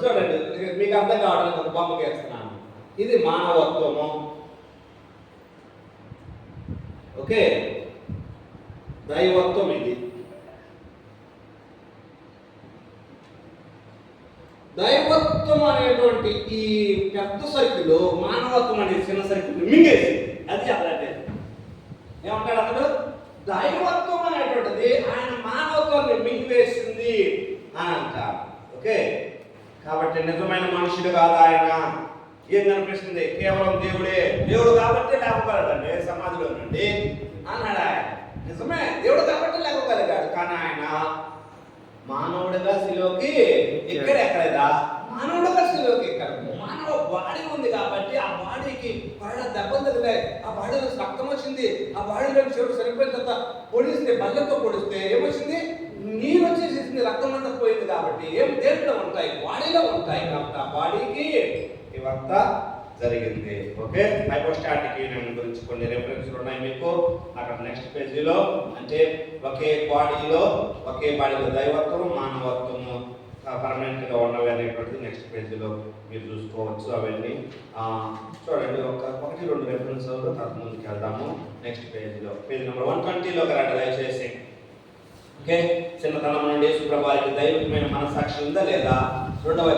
చూడండి, మీకు అర్థం కావడానికి ఒక బొమ్మ వేస్తున్నాను. ఇది మానవత్వము. ఓకే, దైవత్వం ఇది. దైవత్వం అనేటువంటి ఈ పెద్ద సర్కిల్ మానవత్వం అనే చిన్న సర్కిల్ మింగేసింది. అది అలాంటి ఏమంటాడు అతడు? దైవత్వం అనేటువంటిది ఆయన మానవత్వాన్ని మింగివేసింది అని అంటారు. ఓకే, కాబట్టి నిజమైన మనుషుడు కాదు ఆయన. ఏం కనిపిస్తుంది? కేవలం దేవుడే. దేవుడు కాబట్టి లేకపోగలడండి సమాధిలో నుండి అన్నాడు ఆయన. నిజమే, దేవుడు కాబట్టి లేకపోగలిగాడు. కానీ ఆయన మానవుడిగా శిలోకి ఎక్కడెక్కలేదా? మానవుడిగా శిలోకి ఎక్కడ? మానవ బాడీ ఉంది కాబట్టి ఆ బాడీకి బాగా దెబ్బలు తగిలాయి, ఆ బాడీలో రక్తం వచ్చింది, ఆ బాడీలో చెడు సరిపోయిన తర్వాత పొడిస్తే, బల్లెంతో పొడిస్తే ఏమొచ్చింది? నీరు వచ్చేసేసింది, రక్తం అంతా పోయింది. కాబట్టి ఏం దేంట్లో ఉంటాయి? బాడీలో ఉంటాయి. కాబట్టి ఆ బాడీకి ఇవంతా జరిగింది. ఓకే, హైపోస్టాటిక్ యూనియన్ గురించి కొన్ని రెఫరెన్స్లు ఉన్నాయి మీకు అక్కడ నెక్స్ట్ పేజీలో. అంటే ఒకే బాడీలో దైవత్వము మానవత్వము పర్మనెంట్ గా ఉన్నవి అనేటువంటిది నెక్స్ట్ పేజీలో మీరు చూసుకోవచ్చు. అవన్నీ చూడండి, ఒకటి రెండు రెఫరెన్స్ తర్వాత ముందుకు వెళ్దాము. నెక్స్ట్ పేజీలో పేజ్ నెంబర్ 120లోకి రండి దయచేసి. ఓకే, చిన్నతనం నుండి యేసుప్రభువారికి దైవికమైన మనసాక్షి ఉందా లేదా? రెండవ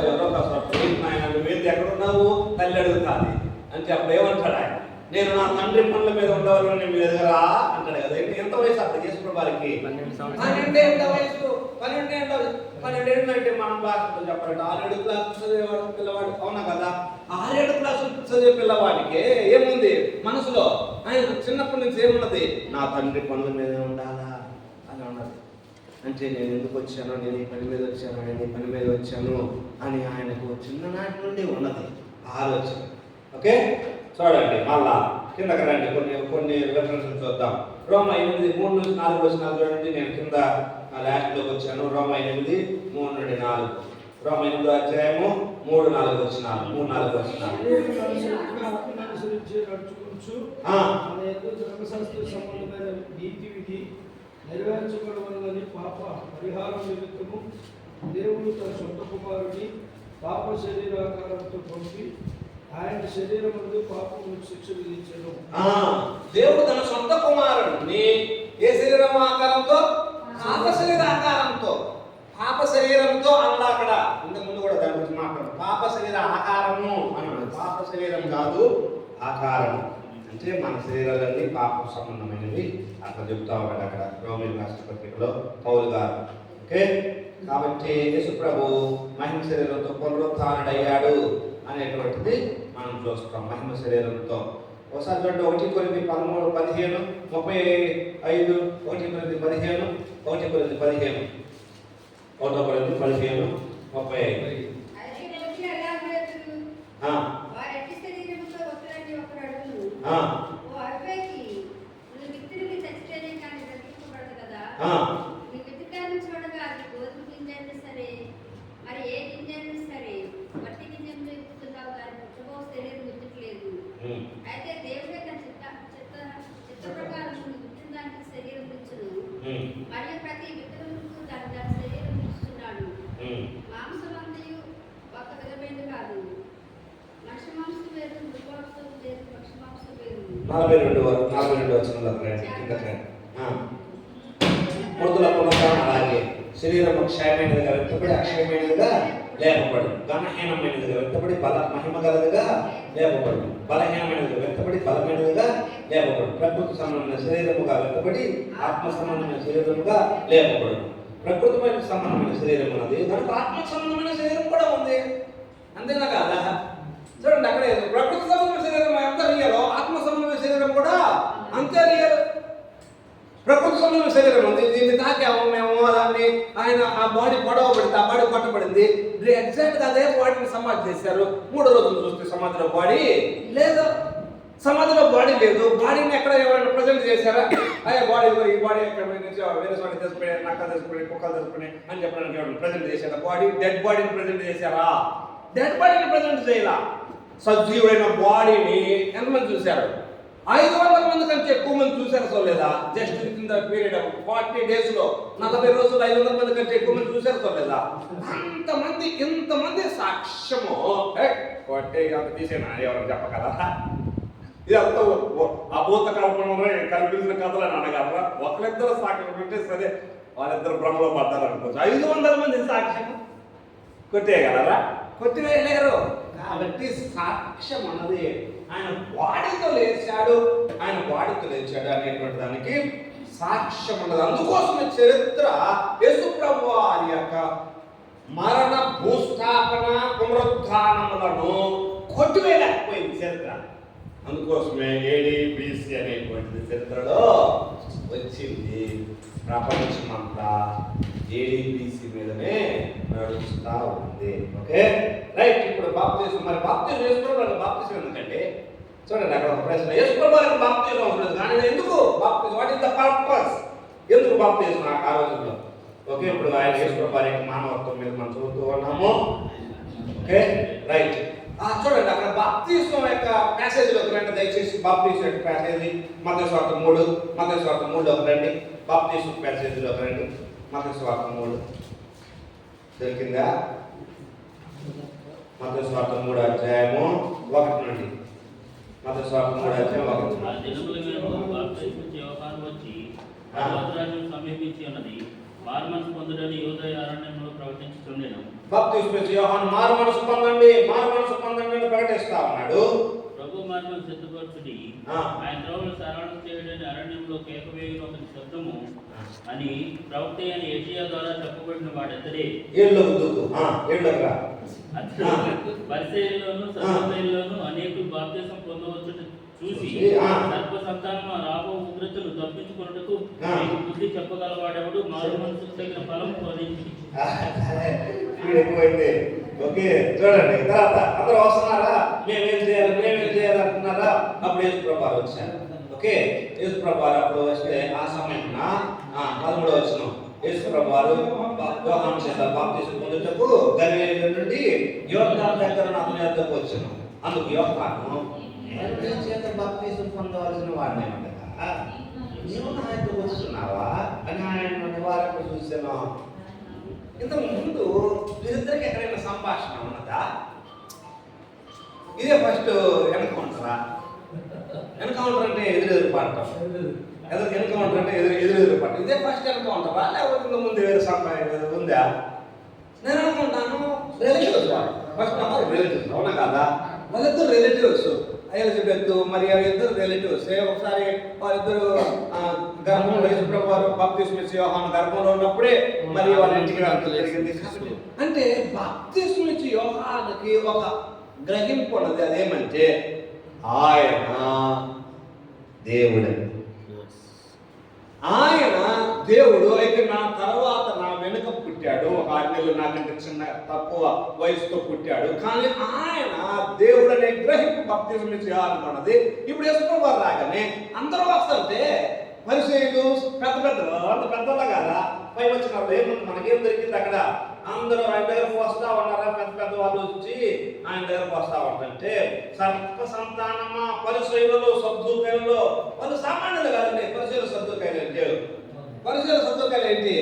ఆయన మీరు ఎక్కడున్నావు తల్లి అడుగుతాది అంటే అప్పుడు ఏమంటాడు ఆయన? నేను నా తండ్రి పనుల మీద ఉండవాలని మీరు ఎదురా అంటాడు కదా. ఎంత వయసు అప్పుడు యేసుప్రభువారికి? 12 ఏళ్ళ వయసు. 12 ఏళ్ళు అంటే మనం భాషలో చెప్పాలంటే 6-7 క్లాసులు చదివేవాడు పిల్లవాడు. అవునా కదా? 6-7 క్లాసులు చదివే పిల్లవాడికి ఏముంది మనసులో? ఆయన చిన్నప్పటి నుంచి ఏమున్నది? నా తండ్రి పనుల మీద ఉండాలా అని ఉన్నది. అంటే నేను ఎందుకు వచ్చాను, నేను ఈ పని మీద వచ్చాను, నేను ఈ పని మీద వచ్చాను అని ఆయనకు చిన్ననాటి నుండి ఉన్నది ఆలోచన. ఓకే, చూడండి మళ్ళా కిందకి రండి, కొన్ని రెఫరెన్సెస్ చూద్దాం. రోమా 8:3-4 చూడండి. నేను కింద లాస్ట్లోకి వచ్చాను. రోమా 8:3-4. రోమా 8వ అధ్యాయము 3-4 వచనాలు. నెరవేర్చబడవలనని పాప పరిహారం నిమిత్తము దేవుడు తన సొంత కుమారుని పాప శరీరాకారంతో పంపి ఆయన శరీరం ముందు పాపము శిక్ష విధించను. దేవుడు తన సొంత కుమారుడిని ఏ శరీరం ఆకారంతో? పాప శరీరంతో అలా అక్కడ ఇంతకు ముందు కూడా దాని గురించి మాట్లాడు. పాప శరీర ఆకారము అన్నాడు. పాప శరీరం కాదు, ఆకారం. అంటే మన శరీరాలన్నీ పాప సంబంధమైనవి అట్లా చెప్తా ఉన్నాడు అక్కడ రోమిల్ రాష్ట్రపత్రికలో పౌలు గారు. ఓకే, కాబట్టి యేసుప్రభు మహిమ శరీరంతో పునరుత్థానుడయ్యాడు అనేటువంటిది మనం చూస్తాం. మహిమ శరీరంతో ఒకసారి చూడండి, 1 Corinthians 13:15, 35, 1 Corinthians 15, 1 Corinthians 15, 1 Corinthians 15:35. అయితే దేవుడే తన చిత్త ప్రకారం విత్తిన దానికి శరీరం ఇచ్చును, మరియు ప్రతి విత్తనముకు దాని శరీరం ఇస్తున్నాడు. మాంసమంతయు ఒక విధమైనది కాదు, మనిషి మాంసం వేరు, మృగమాంసం వేరు, పక్షి మాంసం వేరు. 42 వచనంలో మృతుల పునరుద్ధరణ అలాగే శరీరం క్షయమైనదిగా వ్యక్తపడి అక్షయమైనదిగా లేపబడు, ఘనహీనమైనదిగా వ్యక్తపడి మహిమ గలదిగా లేపబడు, బలహీనమైనదిగా వ్యక్తపడి బలమైనదిగా లేపబడు, ప్రకృతి సంబంధమైన శరీరముగా వ్యక్తపడి ఆత్మ సంబంధమైన శరీరముగా లేపబడు. ప్రకృతిమైన సంబంధమైన శరీరం ఉన్నది, దానికి ఆత్మ సంబంధమైన శరీరం కూడా ఉంది. అంతేనా కాదా? చూడండి, అక్కడ ప్రకృతి సంబంధమైన శరీరం ఎంత రియలో ఆత్మ సంబంధమైన శరీరం కూడా అంతే రియల్. ప్రకృతి సంబంధమైన శరీరం ఉంది, దీన్ని తాకాము మేము, దాన్ని ఆయన ఆ బాడీ పొడవబడింది, ఆ బాడీ కొట్టబడింది. ఎగ్జాక్ట్గా అదే బాడీని సమాధి చేశారు. 3 రోజులు చూస్తే సమాధిలో బాడీ లేదు, సమాధిలో బాడీ లేదు. బాడీని ఎక్కడ ఎవరైనా ప్రజెంట్ చేశారా? అయ్యా బాడీ ఈ బాడీ ఎక్కడ వేరే చోట తీసుకుని నక్కలు తీసుకుని కుక్కలు తీసుకుని అని చెప్పడానికి ఎవరైనా ప్రజెంట్ చేశారా? బాడీ డెడ్ బాడీని ప్రజెంట్ చేశారా? డెడ్ బాడీని ప్రజెంట్ చేయాల. సజీవైన బాడీని ఎంతమంది చూశారు? 500 మంది కంటే ఎక్కువ మంది చూశారు. చూడలేదా? Just in the period of 40 days లో 40 రోజులు 500 మంది కంటే ఎక్కువ మంది చూశారు. చూడలేదా? ఇంతమంది సాక్ష్యము కొట్టే అంత తీసేనా ఎవరు చెప్పగలరా? ఇదంతా అభూత కల్పనలో కల్పించిన కథలు అని అనగలరా? ఒకరిద్దరు సాక్ష్యం ఉంటే సరే, వాళ్ళిద్దరు భ్రమలో పడ్డారు అనుకోవచ్చు. 500 మంది సాక్ష్యం కొట్టేయగలరా? కొట్టివేయలేరు. కాబట్టి సాక్ష్యం అన్నది ఆయన బాడీతో లేచాడు అనేటువంటి దానికి సాక్ష్యం ఉన్నది. అందుకోసమే చరిత్ర యేసుప్రభు వారి యొక్క మరణ, భూస్థాపన, పునరుత్థానములను కొట్టివేయలేకపోయింది చరిత్ర. అందుకోసమే ఏడి BC అనేటువంటిది చరిత్రలో వచ్చింది. ప్రపంచమంతా ఏడి BC మీదనే నడుస్తూ ఉంది. Okay right. ఇప్పుడు బాప్తిజం, మరి బాప్తిజం చేసుకోవడం బాప్తిజం ఎందుకంటే చూడండి, అక్కడ ఒక ప్రశ్న. యేసుప్రభువుకి బాప్తిజం అవసరం కానీ ఎందుకు బాప్తిజం? What is the purpose? ఎందుకు బాప్తిజం ఆ రోజుల్లో? ఓకే, ఇప్పుడు ఆయన యేసుప్రభువు యొక్క మానవత్వం మీద మనం చదువుతూ ఉన్నాము. Okay right. చూడండి, అక్కడ బాప్తిజం యొక్క ప్యాసేజీలోకి రండి దయచేసి. బాప్తిజం యొక్క ప్యాసేజీ మత్తయి సువార్త 3 రండి. బాప్తిజం ప్యాసేజీలోకి రండి. మత్తయి సువార్త 3 దొరికిందా? మత్తయి సువార్త 3 అధ్యాయము 1 నుండి. మత్తయి సువార్త 3 అధ్యాయం 1. సమీపించి ఉన్నది. మారుమనసు పొందుడని యూదయ అరణ్యంలో ప్రవచించుచుండెను. బాప్తిస్మం యోహాను మారుమనసు పొందండి అని ప్రకటిస్తా ఉన్నాడు. ప్రభు మార్గం సిద్ధపరచుడి, ఆయన త్రోవలు సరళం చేయడని అరణ్యంలో కేకవేయున ఒక శబ్దము అని ప్రవక్త అయిన యెషయా ద్వారా చెప్పబడిన వాడెత్తడే. పరిసయ్యుల్లోనూ సదుసీయుల్లోనూ అనేకులు బాప్తిసం పొందవచ్చును చూసి సర్వ సంతానము రాబో ఉగ్రతలు తప్పించుకొనుటకు మీకు బుద్ధి చెప్పగలవాడెవడు? మారు మనసుకు తగిన ఫలం పొందించి. ఓకే చూడండి, తర్వాత అందరూ వస్తున్నారా? మేమేం చేయాలి అంటున్నారా? అప్పుడు యేసుప్రభు వారు వచ్చారు. ఓకే, యేసుప్రభు వారు అప్పుడు వస్తే ఆ సమయం 13వ వచనం, యేసుప్రభు వారు యోహాను చేత బాప్తిసం పొందుటకు గలిలయ నుండి యోర్దాను దగ్గర అతని వద్దకు వచ్చాను. అందుకు యోహాను చేత బాప్తిసం పొందవలసిన వాడినేమంటా, నీవు నా యొద్దకు వస్తున్నావా అని ఆయన నివారణ చూసాను. ఇంతకు ముందు వీరిద్దరికి ఎక్కడైనా సంభాషణ ఉన్నదా? ఇదే ఫస్ట్ ఎన్కౌంటరా? ఎన్కౌంటర్ అంటే ఎదురెదురు పాడటం. ఎన్కౌంటర్ అంటే ఎదురెదురు పాడటం. ఇదే ఫస్ట్ ఎన్కౌంటరా లేకపోతే ముందు వేరే సంభాషణ ఉందా? నేను అనుకుంటాను రిలేటివ్స్ వాళ్ళు ఫస్ట్ నెంబర్ రిలేటివ్స్, అవునా కదా? వాళ్ళిద్దరు రిలేటివ్స్, ఎలిజబెత్ మరి ఇద్దరు రిలేటివ్స్. ఒకసారి వాళ్ళిద్దరు గర్భంలో యేసుప్రభు వారు బాప్తిస్మం ఇచ్చే యోహాను గర్భంలో ఉన్నప్పుడే మరి వాళ్ళ ఇంటికి జరిగింది. అంటే బాప్తిస్మం ఇచ్చే యోహానుకి ఒక గ్రహింపు ఉన్నది. అదేమంటే ఆయన దేవుడు. ఆయన దేవుడు అయితే నా తర్వాత నా వెనుక పుట్టాడు. ఒక 6 నెలలు నాకంటే చిన్న తక్కువ వయసుతో పుట్టాడు. కానీ ఆయన దేవుడు అనే గ్రహింపు బాప్తిజం చేయాలన్నది. ఇప్పుడు యేసుప్రభు వారు రాగానే అందరూ వస్తుంటే పరిసయ్యులు పెద్దలా కదా పై వచ్చినప్పుడు ఏముంది, మనకేం దొరికింది అక్కడ? అందరూ ఆయన దగ్గరకు వస్తా ఉన్నారా? పెద్ద వాళ్ళు వచ్చి ఆయన దగ్గరకు వస్తా ఉంటుంటే సర్ప సంతానమా పరిసయ్యులలో సద్దూకైలలో, వాళ్ళు సామాన్యులు కాదండి. పరిసయ్యులు సద్దూకైలు అంటే పరిసయ్యులు ఏంటి?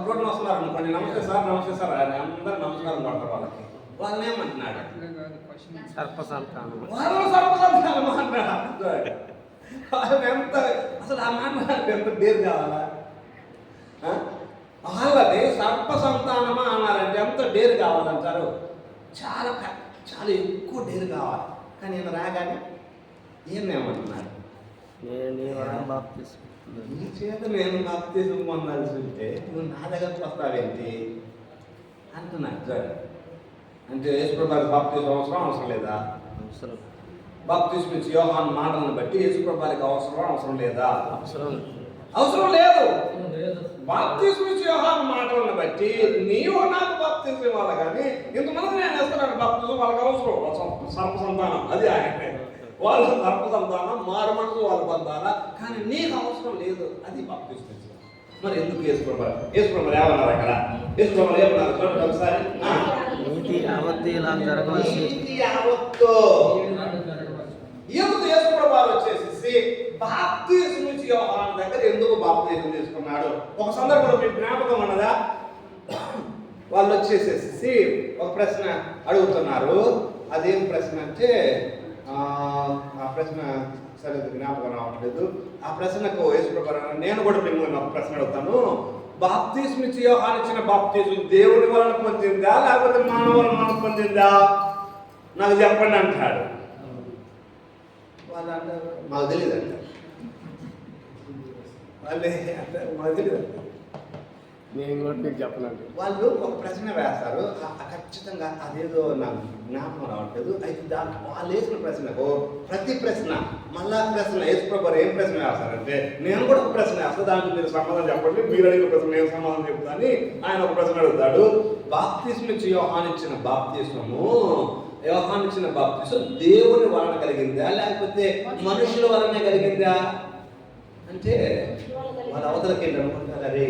రోడ్డు వస్తున్నారు అనుకోండి, నమస్తే సార్ అని అందరూ నమస్కారం పడతారు. వాళ్ళని ఏమంటున్నాడు? సర్ప సంతానం. అంటాడు. ఎంత అసలు ఆ మాట ఎంత డేర్ కావాలా? వాళ్ళని సర్ప సంతానమా అన్నారంటే ఎంత డేర్ కావాలంటారు? చాలా ఎక్కువ డేర్ కావాలి. కానీ ఈయన రాగానే ఏమేమంటున్నాడు? నీ చేత నేను బాప్తిజం పొందాల్సి ఉంటే నువ్వు నా దగ్గరకు వస్తావేంటి అంటున్నాడు. అంటే యేసుప్రభు వారికి బాప్తిజం అవసరం లేదా? బాప్తిజం ఇచ్చే యోహాను మాటలను బట్టి యేసుప్రభు వారికి అవసరం లేదా? అవసరం లేదు. బాప్తిజం ఇచ్చే యోహాను మాటలను బట్టి నీవు నాకు బాప్తిజం ఇవ్వాలి, కానీ ఇంతమంది నేను వేస్తున్నాను బాప్తిజం, వాళ్ళకి అవసరం సర్ప సంతానం. అది ఆయన వాళ్ళ సర్ప సంతానం మారు మనసు వాళ్ళు పొందాలా, కానీ నీకు అవసరం లేదు. అది బాప్తిజం. మరి ఎందుకు యేసుప్రభు ఏమన్నారు అక్కడ? యేసుప్రభు ఏమన్నారు చూడండి ఒకసారి. నీతి యావత్తు ఇలా జరగవలసి నీతి యావత్తు ఎందుకు యేసుప్రభు వారు వచ్చేసి బాప్తిస్మం ఇచ్చి యోహాను దగ్గర ఎందుకు బాప్తిస్మం తీసుకున్నాడు? ఒక సందర్భంలో మీకు జ్ఞాపకం ఉన్నదా? వాళ్ళు వచ్చేసేసి ఒక ప్రశ్న అడుగుతున్నారు. అదేం ప్రశ్న అంటే ఆ ప్రశ్న సరే జ్ఞాపకం రావట్లేదు. ఆ ప్రశ్నకు యేసుప్రభు నేను కూడా మిమ్మల్ని ఒక ప్రశ్న అడుగుతాను. బాప్తిస్మం ఇచ్చి యోహాను ఇచ్చిన బాప్తిస్మం దేవుని వలన పొందిందా లేకపోతే మానవ వలన పొందిందా? నాకు చెప్పండి అంటాడు. వాళ్ళు అంటారు మాకు తెలియదు అంటారు. వాళ్ళే అంటారు మాకు తెలియదు అంటారు. నేను కూడా మీకు చెప్పనండి. వాళ్ళు ఒక ప్రశ్న వేస్తారు, ఖచ్చితంగా అదేదో నాకు జ్ఞాపకం రావట్లేదు. అయితే వాళ్ళు వేసిన ప్రశ్నకు ప్రతి ప్రశ్న మళ్ళా ప్రశ్న యేసుప్రభు ఏం ప్రశ్న వేస్తారంటే నేను కూడా ఒక ప్రశ్న వేస్తాను, దానికి మీరు సమాధానం చెప్పండి, మీరు అడిగిన ప్రశ్న నేను సమాధానం చెప్తాను. ఆయన ఒక ప్రశ్న అడుగుతాడు. బాప్తిస్మం ఇచ్చి యోహాను ఇచ్చిన బాప్తిస్మము దేవుని వలన కలిగిందా లేకపోతే మనుషుల వలనే కలిగిందా అంటే వాళ్ళ అవతలకి వెళ్ళి అనుకుంటారు, అరే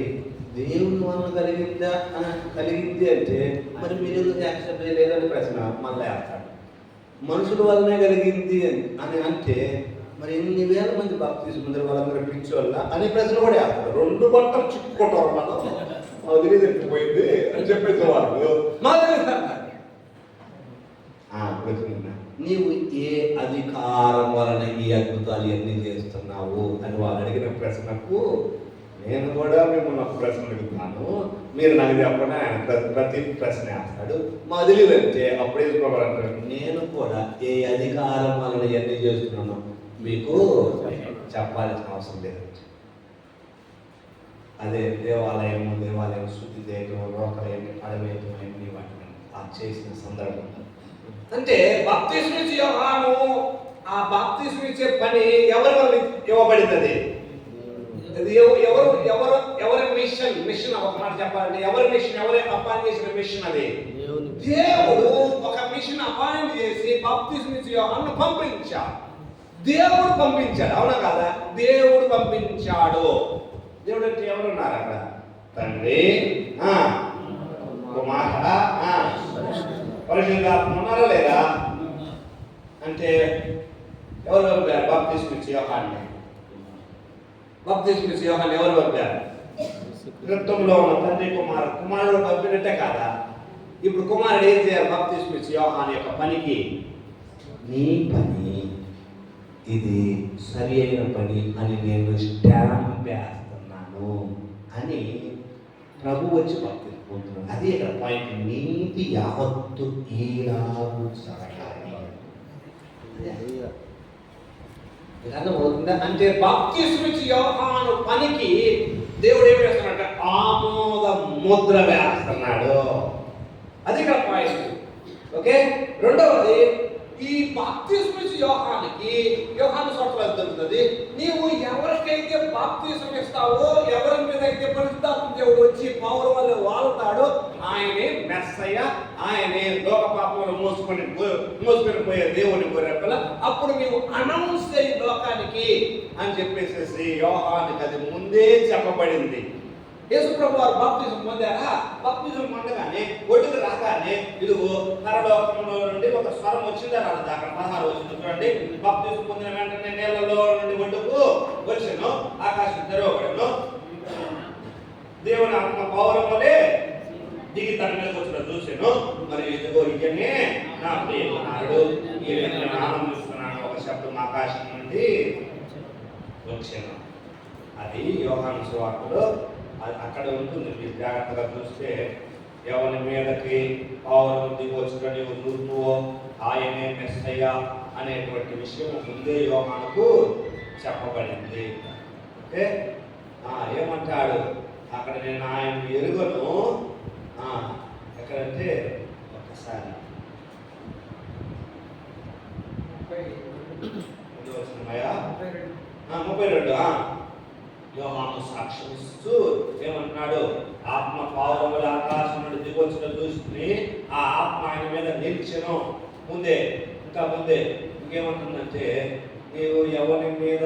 దేవుని వలన కలిగింది అంటే మరి మీరు ఎందుకు యాక్సెప్ట్ చేయలేదని ప్రశ్న మళ్ళీ వేస్తాడు. మనుషుల వలనే కలిగింది అని అంటే మరి ఎన్ని వేల మంది బాప్తిస్మం వాళ్ళందరూ పిచ్చోళ్ళ అనే ప్రశ్న కూడా వేస్తాడు. 2 బట్టలు చిక్కుకుంటారు మనం వదిలిపోయింది అని చెప్పేసి వాళ్ళు నీవు ఏ అధికారం వలన ఈ అద్భుతాలు ఎన్ని చేస్తున్నావు అని వాళ్ళు అడిగిన ప్రశ్నకు నేను కూడా మిమ్మల్ని ఒక ప్రశ్న అడుగుతున్నాను, మీరు నాకు చెప్పండి. ఆయన ప్రతి ప్రశ్న వేస్తాడు. మొదలుంటే అప్పుడే అంటాడు నేను కూడా ఏ అధికారం వలన ఎన్ని చేస్తున్నాను మీకు చెప్పాల్సిన అవసరం లేదు. అదే దేవాలయం శుద్ధి చేయడం, లోకలయం పడవేయడం అన్ని వాటిని చేసిన సందర్భంలో అంటే బాప్తిస్మం ఇచ్చే యోహాను ఆ బాప్తిస్మం ఇచ్చే పని ఎవరి వల్ల ఇవ్వబడింది? ఎవరి మిషన్ ఒక మాట చెప్పాలంటే ఎవరి మిషన్, ఎవరి అపాయింట్ చేసిన మిషన్ అది? దేవుడు ఒక మిషన్ అపాయింట్ చేసి బాప్తిస్మం ఇచ్చే యోహాను పంపించాడు. దేవుడు పంపించాడు, అవునా కాదా? దేవుడు పంపించాడు. దేవుడు అంటే ఎవరున్నారు అక్కడ? తండ్రి, కుమార, పరిశుద్ధాత్మ ఉన్నారా లేదా? అంటే ఎవరు పంపారు బాప్తిస్మం ఇచ్చే యోహాన్ని? బాప్తిస్మం ఇచ్చే యోహాన్ని ఎవరు పంపారు? క్రితంలో ఉన్న తండ్రి కుమారుడు పంపినట్టే కాదా? ఇప్పుడు కుమారుడు ఏం చేయాలి? బాప్తిస్మం ఇచ్చే యోహాను యొక్క పనికి నీ పని ఇది సరి అయిన పని అని నేను స్టాంప్ వేస్తున్నాను అని ప్రభు వచ్చి బాప్తిస్మం పొందుతున్నాడు. అదే ఇక్కడ పాయింట్. నీతి యావత్తు ఈలాగు సాగాలి. అర్థమవుతుందా? అంటే బాప్తిస్మం ఇచ్చే యోహాను పనికి దేవుడు ఏం వేస్తున్నాడు? ఆమోద ముద్ర వేస్తున్నాడు. అది ఇక్కడ పాయింట్. ఓకే, రెండవది ఈ బాప్తిస్మం ఇచ్చే యోహాను సోదరులకు దొరుకుతుంది. నీవు ఎవరికైతే బాప్తిస్మం ఇస్తావో, ఎవరి మీద అయితే పరిశుద్ధాత్మ దేవుడు వచ్చి పౌరు వల్ల వాళ్తాడో ఆయనే మెస్సయ్య, ఆయనే లోక పాపములను మోసుకొని పోయే దేవుని గొర్రెపిల్ల. అప్పుడు నీవు అనౌన్స్ చేయి లోకానికి అని చెప్పేసి యోహానుకి అది ముందే చెప్పబడింది. యేసుప్రభు వారు బాప్తిజం పొందారా? బాప్తిజం పొందగానే ఒడ్డుకు రాగానే ఇదిగో పరలోకంలో నుండి ఒక స్వరం వచ్చిందా రాదు? అక్కడ 16 వచ్చింది చూడండి. బాప్తిజం పొందిన వెంటనే నీళ్ళలో నుండి ఒడ్డుకు వచ్చాను, ఆకాశం తెరవబడను, దేవుని ఆత్మ పౌరములే దిగి తన మీద వచ్చిన చూసాను. మరి ఇదిగో ఇయనే నా ప్రియకుమారుడు, ఈయన నేను ఆనందిస్తున్నాను ఒక శబ్దం ఆకాశం నుండి వచ్చాను. అది యోహాను సువార్తలో అక్కడ ఉంటుంది. మీరు జాగ్రత్తగా చూస్తే ఎవరి మీదకి పౌరం దిగి వచ్చిన నీవు నువ్వు ఆయనే మెస్సయ్య అనేటువంటి విషయం ముందే యోహానుకు చెప్పబడింది. ఓకే, ఏమంటాడు అక్కడ? నేను ఆయన ఎరుగను. ఎక్కడంటే ఒక్కసారి 32 యోహాను సాక్ష్యమిస్తూ ఏమంటున్నాడు? ఆత్మ పావురముల ఆకాశం నుండి దిగొచ్చిన చూసుకుని ఆ ఆత్మ ఆయన మీద నిలిచెను. ముందే ఇంకేమంటుందంటే నీవు ఎవరి మీద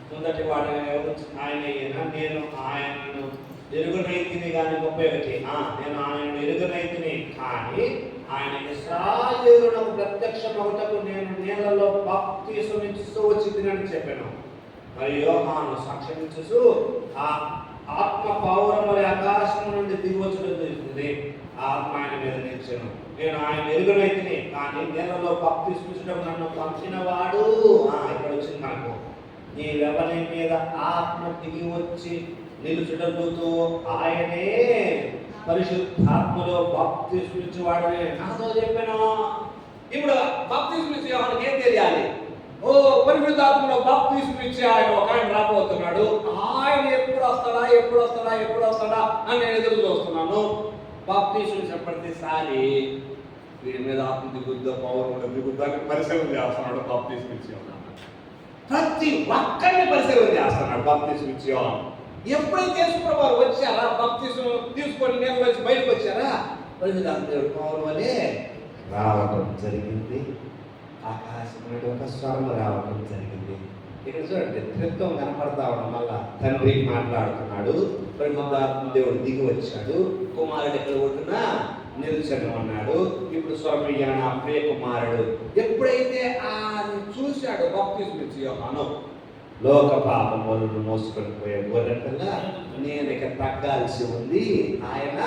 ముందటి వాడు ఎవరు? ఆయన నేను ఆయనను ఎరుగునైతిని కానీ 31 నేను ఆయన ఎరుగునైతిని కానీ ఆయన ఇశ్రాయేలునకు ప్రత్యక్షమగుటకు నేను నీళ్లలో బాప్తిసమిచ్చు వచ్చిందని చెప్పాను. మరి యోహాను సాక్ష్యమిచ్చు ఆ ఆత్మ పౌరమరి ఆకాశం నుండి దిగివచ్చుడు చూస్తుంది. ఆత్మ ఆయన మీద నిలిచెను. నేను ఆయన ఎరుగునైతిని కానీ నీళ్లలో బాప్తిసమిచ్చడం నన్ను పంపినవాడు. ఇక్కడ వచ్చింది మనకు, నీ వెవరి మీద ఆత్మ దిగి వచ్చి నిలుచుటతో ఆయనే పరిశుద్ధాత్మలో బాప్తిస్మిచ్చేవాడనే నాతో చెప్పాను. ఇప్పుడు బాప్తిస్మ ఇచ్చే యోహానుకి ఏం తెలియాలి? ఓ పరిశుద్ధాత్మలో బాప్తిస్మ ఇచ్చే ఆయన ఒక ఆయన రాబోతున్నాడు. ఆయన ఎప్పుడు వస్తాడా అని నేను ఎదురు చూస్తున్నాను. బాప్తిస్మ ఇచ్చిన ప్రతిసారి వీడి మీద ఆత్మ దిగుద్దో పౌరుడు దిగుద్దో అని పరిశీలన చేస్తున్నాడు. బాప్తిస్మ ఇచ్చే ప్రతి ఒక్కరిని పరిశీలన చేస్తున్నాడు బాప్తిస్మ ఇచ్చే యోహాను. ఎప్పుడైతే యేసుప్రభు వారు వచ్చారా, బాప్తిస్మ తీసుకొని నీళ్ళ నుంచి బయటకు వచ్చారా, పరిశుద్ధాత్ముడు పౌరు వలె రావటం జరిగింది. ఆకాశం నుండి ఒక స్వరం రావటం జరిగింది. ఇక్కడ చూడండి, త్రిత్వం కనపడతా ఉండడం వల్ల తండ్రి మాట్లాడుతున్నాడు, పరిశుద్ధాత్మ దేవుడు దిగి వచ్చాడు, కుమారుడు ఎక్కడ కొట్టున్నా నిల్చడం అన్నాడు. ఇప్పుడు స్వరమయ్య నా ప్రియ కుమారుడు. ఎప్పుడైతే ఆయన చూశాడు బాప్తిస్మ ఇచ్చే యోహాను, లోక పాపములను మోసుకొని పోయే గొర్రెపిల్ల నేను ఇక తగ్గాల్సి ఉంది, ఆయన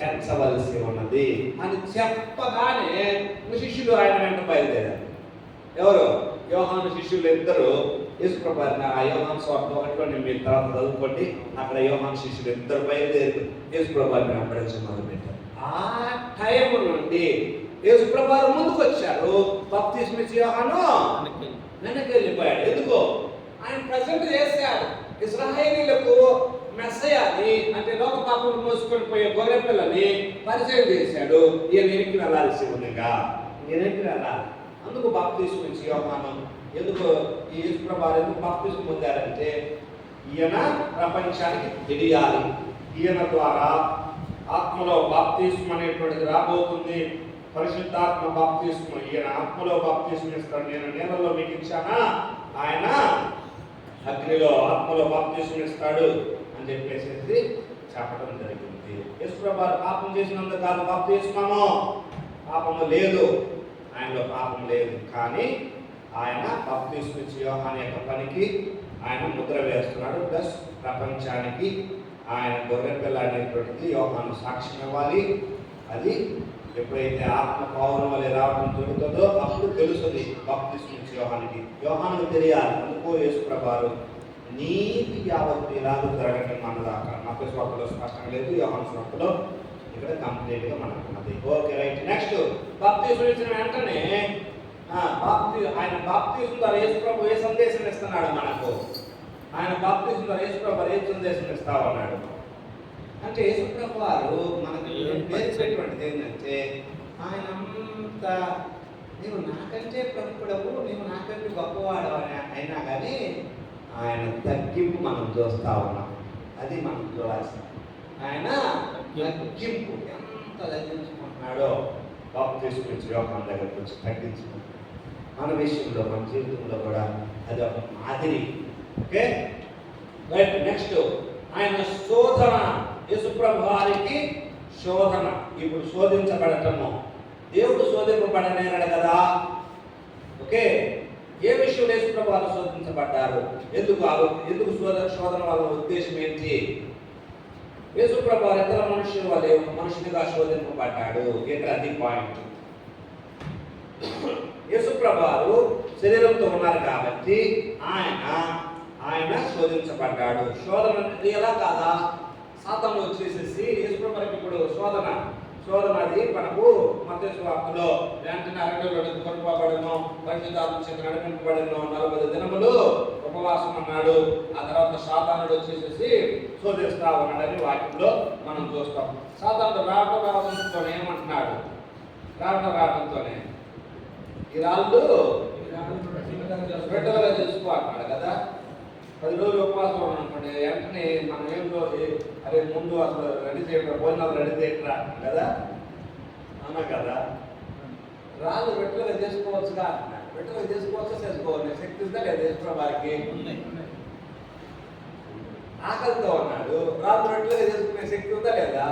పెంచవలసి ఉన్నది అని చెప్పగానే శిష్యులు ఆయన వెంట బయలుదేరారు. ఎవరు? యోహాను శిష్యులు ఇద్దరు యేసుప్రభు ఆ యోహాను స్వార్థ 1 మీరు తర్వాత చదువుకోండి. అక్కడ యోహాను శిష్యులు ఇద్దరు బయలుదేరి యేసుప్రభు వెంబడించడం మొదలుపెట్టారు. ఆ టైం నుండి యేసుప్రభు ముందుకు వచ్చారు. బాప్తిస్మ ఇచ్చే యోహాను వెనక్కి వెళ్ళిపోయాడు. ఎందుకో ఆయన ప్రజెంట్ చేశాడు. ఇశ్రాయేలీయులకు మెస్సయాని అంటే లోక పాపం మోసుకొని పోయే గొర్రె పిల్లని పరిచయం చేశాడు. ఈయన వెనక్కి వెళ్ళాల్సి ఉండగా వెనక్కి వెళ్ళాలి. అందుకు బాప్తిస్మ ఇచ్చే యోహాను ఎందుకు ఈ యేసుప్రభు ఎందుకు బాప్తిస్మ పొందారంటే ఈయన ప్రపంచానికి తెలియాలి. ఈయన ద్వారా ఆత్మలో బాప్తిస్మ అనేటువంటిది రాబోతుంది. పరిశుద్ధాత్మ బాప్తిస్మ, ఈయన ఆత్మలో బాప్తిస్మ ఇస్తాడు. నేను నీళ్ళలో మీకు ఇచ్చానా, ఆయన అగ్నిలో ఆత్మలో బాప్తిస్మ ఇస్తాడు అని చెప్పేసి చెప్పడం జరిగింది. యేసుప్రభు పాపం చేసినందుకు కాదు బాప్తిస్మము, పాపము లేదు, ఆయనలో పాపం లేదు. కానీ ఆయన బాప్తిస్మ ఇచ్చే యోహాను యొక్క పనికి ఆయన ముద్ర వేస్తున్నాడు. ప్లస్ ప్రపంచానికి ఆయన గొర్రెపిల్ల అనేటువంటిది యోహాను సాక్ష్యం ఇవ్వాలి. అది ఎప్పుడైతే ఆత్మ పౌరం వలె రావడం జరుగుతుందో అప్పుడు తెలుస్తుంది బాప్తిస్మ ఇచ్చే యోహానికి. యోహానుకు తెలియాలి. అందుకో యేసుప్రభు నీతి యావత్తు ఇలాగ జరగటం అన్నదాకా మత్తయి స్వార్థలో స్పష్టంగా లేదు, యోహాను స్వార్థలో ఇక్కడ కంప్లీట్గా మనకు ఉన్నది. Okay, right. నెక్స్ట్ బాప్తిస్మ ఇచ్చిన వెంటనే ఆయన బాప్తిస్మ ద్వారా యేసుప్రభు ఏ సందేశం ఇస్తున్నాడు మనకు? ఆయన బాప్తిస్మ ద్వారా యేసుప్రభు ఏ సందేశం ఇస్తామన్నాడు అంటే యేసుప్రభు వారు మనకు నేర్చేటువంటిది ఏంటంటే ఆయన అంత నీవు నాకంటే ప్రముఖుడవు, నీవు నాకంటే గొప్పవాడు అని అయినా కానీ ఆయన తగ్గింపు మనం చూస్తా ఉన్నాం. అది మనం చూడాల్సింది. ఆయన తగ్గింపు ఎంత తగ్గించుకుంటున్నాడో బాప్తిస్మ ఇచ్చే యోహాను దగ్గరకు వచ్చి తగ్గించుకుంటున్నాడు. మన విషయంలో మన జీవితంలో కూడా అది ఒక మాదిరి. Okay, right. నెక్స్ట్ ఆయన శోధన, యేసుప్రభు వారికి శోధన. ఇప్పుడు శోధించబడటము, దేవుడు శోధింపబడనేనాడు కదా. ఓకే, ఏ విషయంలో యేసుప్రభు వారు శోధించబడ్డారు? ఎందుకు శోధన వాళ్ళ ఉద్దేశం ఏంటి? యేసుప్రభు వారు ఇతర మనుషులు వాళ్ళే మనుషునిగా శోధింపబడ్డాడు. ఇక్కడ అది పాయింట్. యేసుప్రభు వారు శరీరంతో ఉన్నారు కాబట్టి ఆయన శోధించబడ్డాడు. శోధన ఎలా కాదా? సాతాను వచ్చేసేసి యేసుప్రభుకి ఇప్పుడు శోధన అది మనకు మత్తయి సువార్తలో వెంటనే అరణ్యంలో కొనుకోబడను, పరిశుద్ధాత్మ చేత నడిపింపబడను, 40 దినములు ఉపవాసం అన్నాడు. ఆ తర్వాత సాతానుడు వచ్చేసేసి శోధిస్తా ఉన్నాడని వాక్యంలో మనం చూస్తాం. సాతానుడు రావడంతోనే ఏమంటున్నాడు? రావడంతోనే ఈ రాళ్ళు బిడ్డలుగా తెలుసుకోవాలన్నాడు కదా. 10 రోజులు ఉపవాసం అనుకోండి, వెంటనే మనం ఏం అరే ముందు అసలు రెడీ చేయడం, భోజనాలు రెడీ చేయట్రా కదా, అన్నా కదా. రాళ్ళు బిడ్డలుగా చేసుకోవచ్చుగా, బిడ్డలుగా చేసుకోవచ్చా చేసుకోవాలి, శక్తి ఉందా లేదా చేసుకోవడం వారికి? ఆకలితో ఉన్నాడు, రాత్రున్నట్లుగా చేసుకునే శక్తి ఉందా లేదా?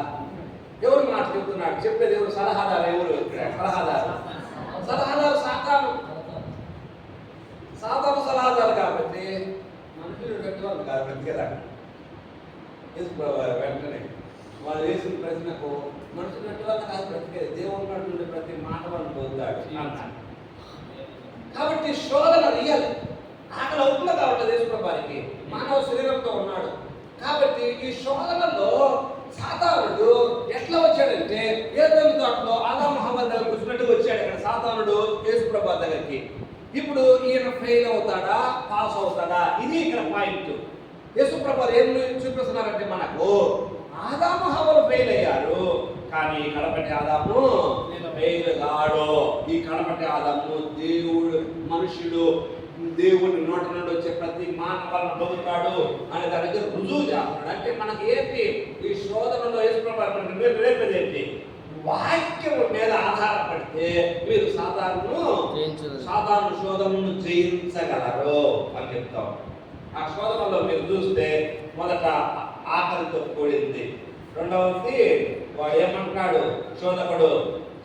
ఎవరు మాట చెప్తున్నాడు? చెప్పేది ఎవరు? సలహాదారు. ఎవరు సలహాదారు సాతాను సలహాదారు. కాబట్టి మనుషులు పెట్టేవాళ్ళు కాదు బ్రతికేదాకా. వెంటనే వాళ్ళు వేసిన ప్రశ్నకు మనుషులు పెట్టేవాళ్ళు కాదు బ్రతికేది, దేవుని నటుండే ప్రతి మాట వాళ్ళు పొందుతాడు అన్నాడు. కాబట్టి శోధన రియల్. ఆకలి అవుతుంది కాబట్టి దేశప్రభానికి మానవ శరీరంతో ఉన్నాడు. కాబట్టి ఈ శోధనలో సాతానుడు ఎట్లా వచ్చాడంటే ఏదైనా తోటలో ఆదాము హవ్వ దగ్గర కూర్చున్నట్టుగా వచ్చాడు. ఇక్కడ సాతానుడు యేసుప్రభు దగ్గరికి. ఇప్పుడు ఈయన ఫెయిల్ అవుతాడా, పాస్ అవుతాడా? ఇది ఇక్కడ పాయింట్. యేసుప్రభు ఏం చూపిస్తున్నారంటే మనకు ఆదాము హవ్వలు ఫెయిల్ అయ్యారు, కానీ కడపటి ఆదాము ఫెయిల్ కాడు. ఈ కడపటి ఆదాము దేవుడు మనుషుడు, దేవుని నోట నుండి వచ్చే ప్రతి మానవాలను పొందుతాడు అనే దానికి రుజువు చేస్తున్నాడు. అంటే మనకి ఏంటి ఈ శోధనలో యేసుప్రభు నేర్పేది ఏంటి? వాక్యం మీద ఆధారపడితే మీరు సాధారణ శోధనను జయించగలరు అని చెప్తాం. ఆ శోధనలో మీరు చూస్తే మొదట ఆకలితో కూడింది, రెండవది ఏమంటున్నాడు శోధకుడు.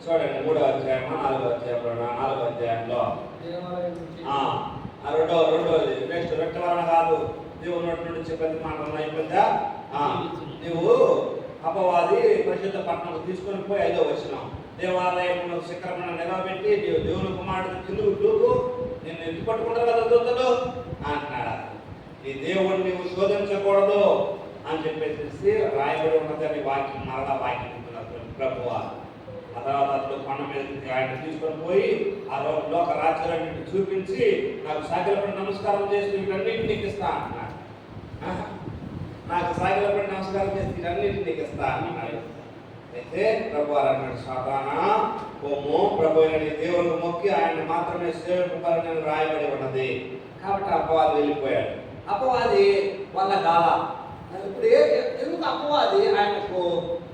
చూడండి 3వ అధ్యాయం 4వ అధ్యాయంలో రెండవది నెక్స్ట్ వ్యక్తి వలన కాదు, దేవుని నోటి నుండి చెప్పేది మాట అయిపోయిందా? నువ్వు అపవాది పరిశుద్ధ పట్టణం తీసుకొని పోయి 5వ వచనం, దేవాలయం శిఖరమున నిలబెట్టి దేవుని కుమారుడు కిందకు దూకు, నేను ఎందుకు పట్టుకుంటారు కదా దూతలు అంటున్నాడు. ఈ దేవుడిని నువ్వు శోధించకూడదు అని చెప్పేసి రాయబడి ఉన్నదని వాక్యం మరలా వాక్యం ప్రభువ. ఆ తర్వాత అతను కొండ మీద ఆయన తీసుకొని పోయి ఆ లోక రాజ్యాలన్నింటినీ చూపించి నాకు సాగిలపడి నమస్కారం చేసి వీటన్నింటినీ నీకు ఇస్తా అంటున్నాడు. నాకు సాగిలపడి నమస్కారం చేసి వీటన్నింటినీ నీకు ఇస్తా అన్నాడు. అయితే ప్రభు అన్నాడు, సాతానా ఓమో, ప్రభు అయిన దేవుని మొక్కి ఆయన మాత్రమే సేవకుని రాయబడి ఉన్నది. కాబట్టి అపవాది వెళ్ళిపోయాడు. అపవాది వల్ల కాల. ఇప్పుడు ఎందుకు అపవాది ఆయనకు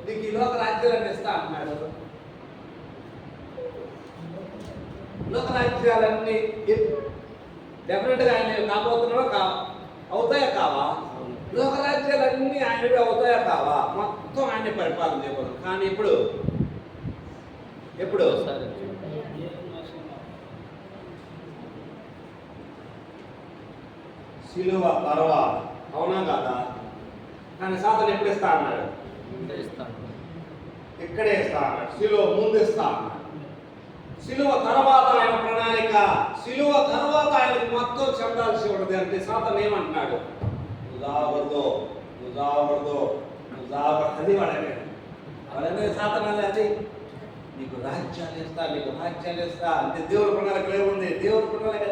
నీకు ఈ లోక రాజ్యాలను ఇస్తా అంటున్నాడు? లోకరాజ్యాలన్నీ డెఫినెట్గా ఆయన కాబోతున్నావా? అవుతాయా కావా? లోకరాజ్యాలన్నీ ఆయనవి అవుతాయా కావా? మొత్తం ఆయన పరిపాలన చేయకూడదు. కానీ ఎప్పుడు సిలువ తర్వాత, అవునా కాదా? కానీ సాతాను ఎప్పుడు ఇస్తా అన్నాడు? ఇక్కడే ఇస్తా అన్నాడు. సిలువ ముందు ఇస్తా అన్నాడు. సిలువ తర్వాత ఆయన ప్రణాళిక, సిలువ తర్వాత ఆయనకు మొత్తం చెందాల్సి ఉంటుంది. అంటే సాతాను ఏమంటున్నాడు? నువ్వు జావకూడదు అది వాడనే సాతాను అది నీకు రాజ్యాలు ఇస్తా అంటే దేవుడి ప్రణాళిక ఏముంది? దేవుడి ప్రణాళిక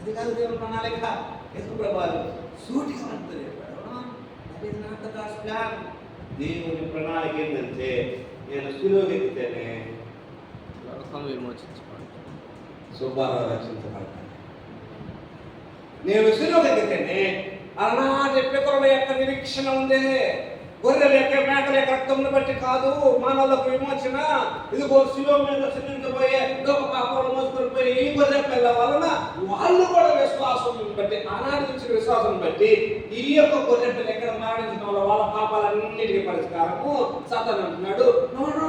అది కాదు దేవుడి ప్రణాళిక. యేసుప్రభువు సూటిగా అంటుంది, దేవుని ప్రణాళిక ఏంటంటే నేను సిలువకి ఎక్కితేనే సుబ్బారావు రక్షించబడతాను. నేను సిలువకి ఎక్కితేనే అలనాటి పితరుల యొక్క నిరీక్షణ ఉంది. గొర్రెల యొక్క మేకల యొక్క రక్తంను బట్టి కాదు మానవులకు విమోచన. ఇదిగో శిలువ మీద సిద్ధించబోయే లోక పాపాలు మోసుకొని పోయి ఈ గొర్రె పిల్ల వలన వాళ్ళు కూడా విశ్వాసం బట్టి, ఆనాటి నుంచి విశ్వాసం బట్టి ఈ యొక్క గొర్రె పిల్ల ఎక్కడ మరణించడం వల్ల వాళ్ళ పాపాలన్నిటికీ పరిష్కారము. సాతాను అంటున్నాడు,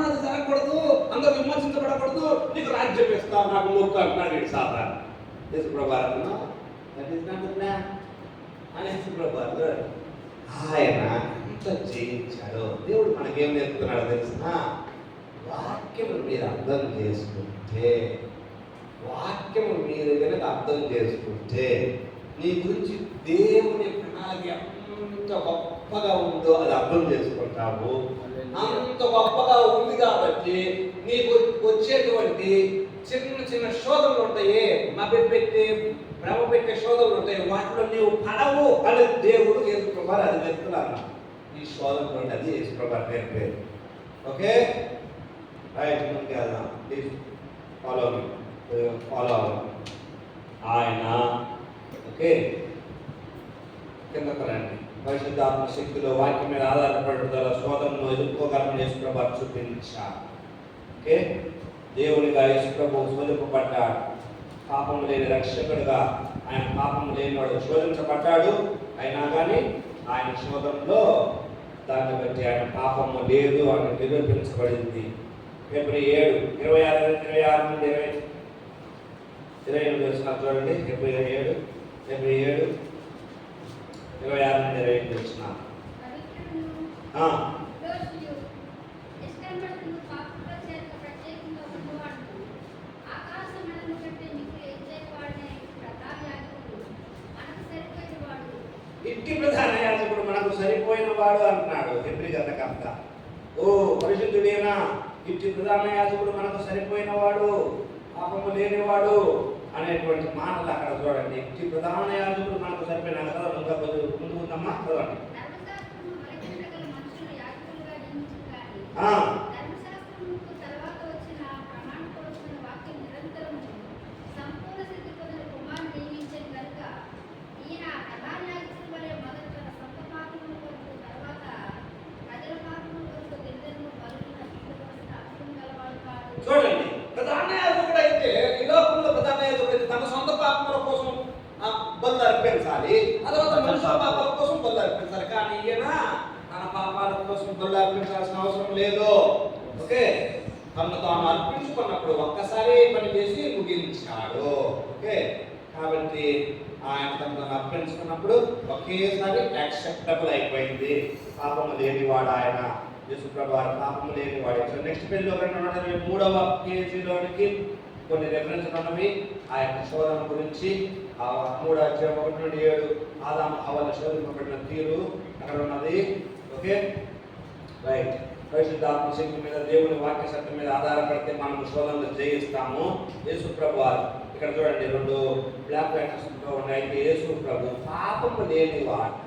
అది జరగకూడదు, అందరూ విమోచించబడకూడదు, నీకు రాజ్యం ఇస్తా, నాకు మొక్కు అంటున్నాడు సాతాను. యేసుప్రభువు అని యేసుప్రభువు ఆయన ఎంత జయించాడో. దేవుడు మనకేం నేర్పుతున్నాడో తెలిసిన వాక్యము మీరు అర్థం చేసుకుంటే, వాక్యము మీరు కనుక అర్థం చేసుకుంటే నీ గురించి దేవుని ప్రణాళిక ఎంత గొప్పగా ఉందో అది అర్థం చేసుకుంటావు. అంత గొప్పగా ఉంది కాబట్టి నీకు వచ్చేటువంటి చిన్న శోధనలు ఉంటాయి, భ్రమ పెట్టే శోధనలు ఉంటాయి, వాటిలో నీవు పడవు అని దేవుడు యేసుప్రభువు అది నేర్పుతున్నాను. ఈ శోధన అది యేసుప్రభువు నేర్పేది. ఓకే రైట్, ముందుకు వెళ్దాం. ప్లీజ్ ఫాలో ఆయన. ఓకే కిందకు రండి. పరిశుద్ధాత్మ శక్తిలో వాక్యం మీద ఆధారపడుదల శోధనను ఎదుర్కోగలం యేసుప్రభువు చూపించారు. ఓకే, దేవునిగా యేసుప్రభువు శోధింపబడ్డాడు. పాపం లేని రక్షకుడుగా ఆయన పాపం లేనివాడు శోధించబడ్డాడు. అయినా కానీ ఆయన శోధనలో దాన్ని బట్టి ఆయన పాపము లేదు అని నిరూపించబడింది. ఫిబ్రవరి 7:26 నుండి 28 వచ్చిన చూడండి. ఫిబ్రవరి 7:26 నుండి 28 వచ్చిన ఇంటి ప్రధాన యాజకుడు మనకు సరిపోయిన వాడు అంటున్నాడు హెబ్రీ గ్రంథకర్త. ఓ పరిశుద్ధుడేనా, ఇంటి ప్రధాన యాజకుడు మనకు సరిపోయిన వాడు, పాపము లేనివాడు అనేటువంటి మాటలు అక్కడ చూడండి. ఇంటి ప్రధాన యాజకుడు మనకు సరిపోయిన కదా. ఇంకా ముందు ఉందమ్మా చదవండి. చూడండి, ప్రధాన యాజకుడు అయితే ఈ లోకంలో ప్రధాన యాజకుడు అయితే తన సొంత పాపముల కోసం బలు అర్పించాలి, తర్వాత మనుషుల పాపాల కోసం బలు అర్పించాలి. కానీ ఈయన తన పాపాల కోసం బలు అర్పించాల్సిన అవసరం లేదు. ఓకే, తను తాను అర్పించుకున్నప్పుడు ఒక్కసారి పని చేసి ముగించాడు. ఓకే, కాబట్టి ఆయన తను అర్పించుకున్నప్పుడు ఒకేసారి యాక్సెప్టబుల్ అయిపోయింది. పాపము లేనివాడు ఆయన, యేసుప్రభు వారి పాపము లేనివాడు. నెక్స్ట్ పేజీలో 223వ పేజీలోనికి కొన్ని రెఫరెన్స్లు ఉన్నవి ఆ యొక్క శోధన గురించి. 3:1-7 ఆదాము హవ్వల శోధింపబడిన తీరు అక్కడ ఉన్నది. Okay, right. పరిశుద్ధాత్మ శక్తి మీద, దేవుని వాక్య సత్యం మీద ఆధారపడితే మనం శోధనలు జయిస్తాము. యేసుప్రభు వారు ఇక్కడ చూడండి 2 బ్లాక్ లెటర్స్తో ఉన్నాయి. యేసుప్రభు పాపము లేనివాడు.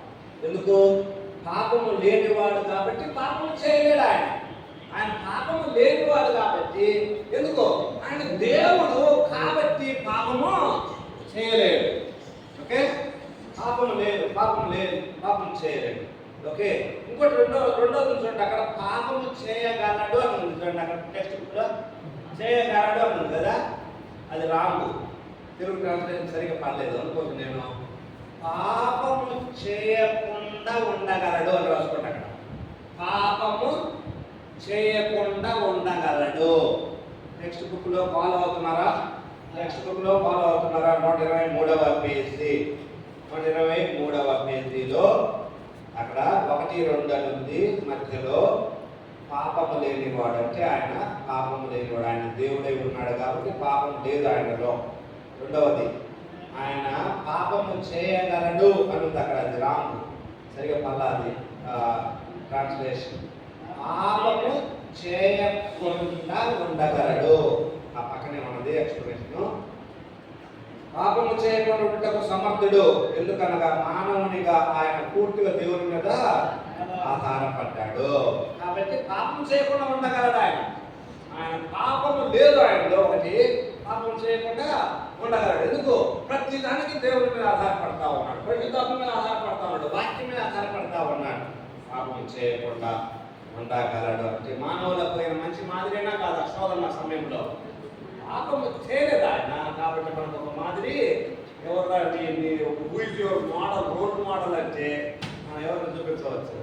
ఎందుకు? పాపము లేనివాడు కాబట్టి పాపము చేయలేడు ఆయన. ఆయన పాపము లేనివాడు కాబట్టి, ఎందుకో ఆయన దేవుడు కాబట్టి పాపము చేయలేడు. ఓకే, పాపం లేదు, పాపం చేయలేడు. ఓకే, ఇంకోటి రెండోది చూడండి, అక్కడ పాపము చేయగలడు అని ఉంది చూడండి. అక్కడ టెక్స్ట్ బుక్లో చేయగలడు అని ఉంది కదా, అది రాంగ్. తెలుగు ట్రాన్స్లేషన్ సరిగ్గా పర్లేదు అనుకోండి. నేను పాపము చేయకుండా ఉండగలడు అని రాసుకుంటా. అక్కడ పాపము చేయకుండా ఉండగలడు. నెక్స్ట్ బుక్లో ఫాలో అవుతున్నారా? 123వ పేజీ, 123వ పేజీలో అక్కడ 1-2 అని ఉంది. మధ్యలో పాపము లేనివాడు అంటే ఆయన పాపము లేనివాడు, ఆయన దేవుడై ఉన్నాడు కాబట్టి పాపం లేదు ఆయనలో. రెండవది, ఆయన పాపము చేయగలడు అని ఉంది అక్కడ, అది రాంగ్. సరిగా పల్లా అది ట్రాన్స్లేషన్. పాపము చేయకుండా ఉండగలడు, ఆ పక్కనే ఉన్నది ఎక్స్ప్లెనేషన్. పాపము చేయకుండా ఉండటకు సమర్థుడు, ఎందుకనగా మానవునిగా ఆయన పూర్తిగా దేవుని మీద ఆధారపడ్డాడు. కాబట్టి పాపం చేయకుండా ఉండగలడు ఆయన. ఆయన పాపము లేదు ఆయనలో. ఒకటి, పాపం చేయకుండా ఉండగలడు. ఎందుకు? ప్రతి దానికి దేవుని మీద ఆధారపడతా ఉన్నాడు, పరిశుద్ధాత్మ మీద ఆధారపడతా ఉన్నాడు, వాక్యం మీద ఆధారపడతా ఉన్నాడు. పాపం చేయకుండా ఉండగలడు అంటే మానవులకు ఆయన మంచి మాదిరినా కాదు. శోధన సమయంలో పాపము చేయలేదు ఆయన. కాబట్టి మనకు ఒక మాదిరి రోల్ మోడల్ అంటే మనం ఎవరిని చూపించవచ్చు?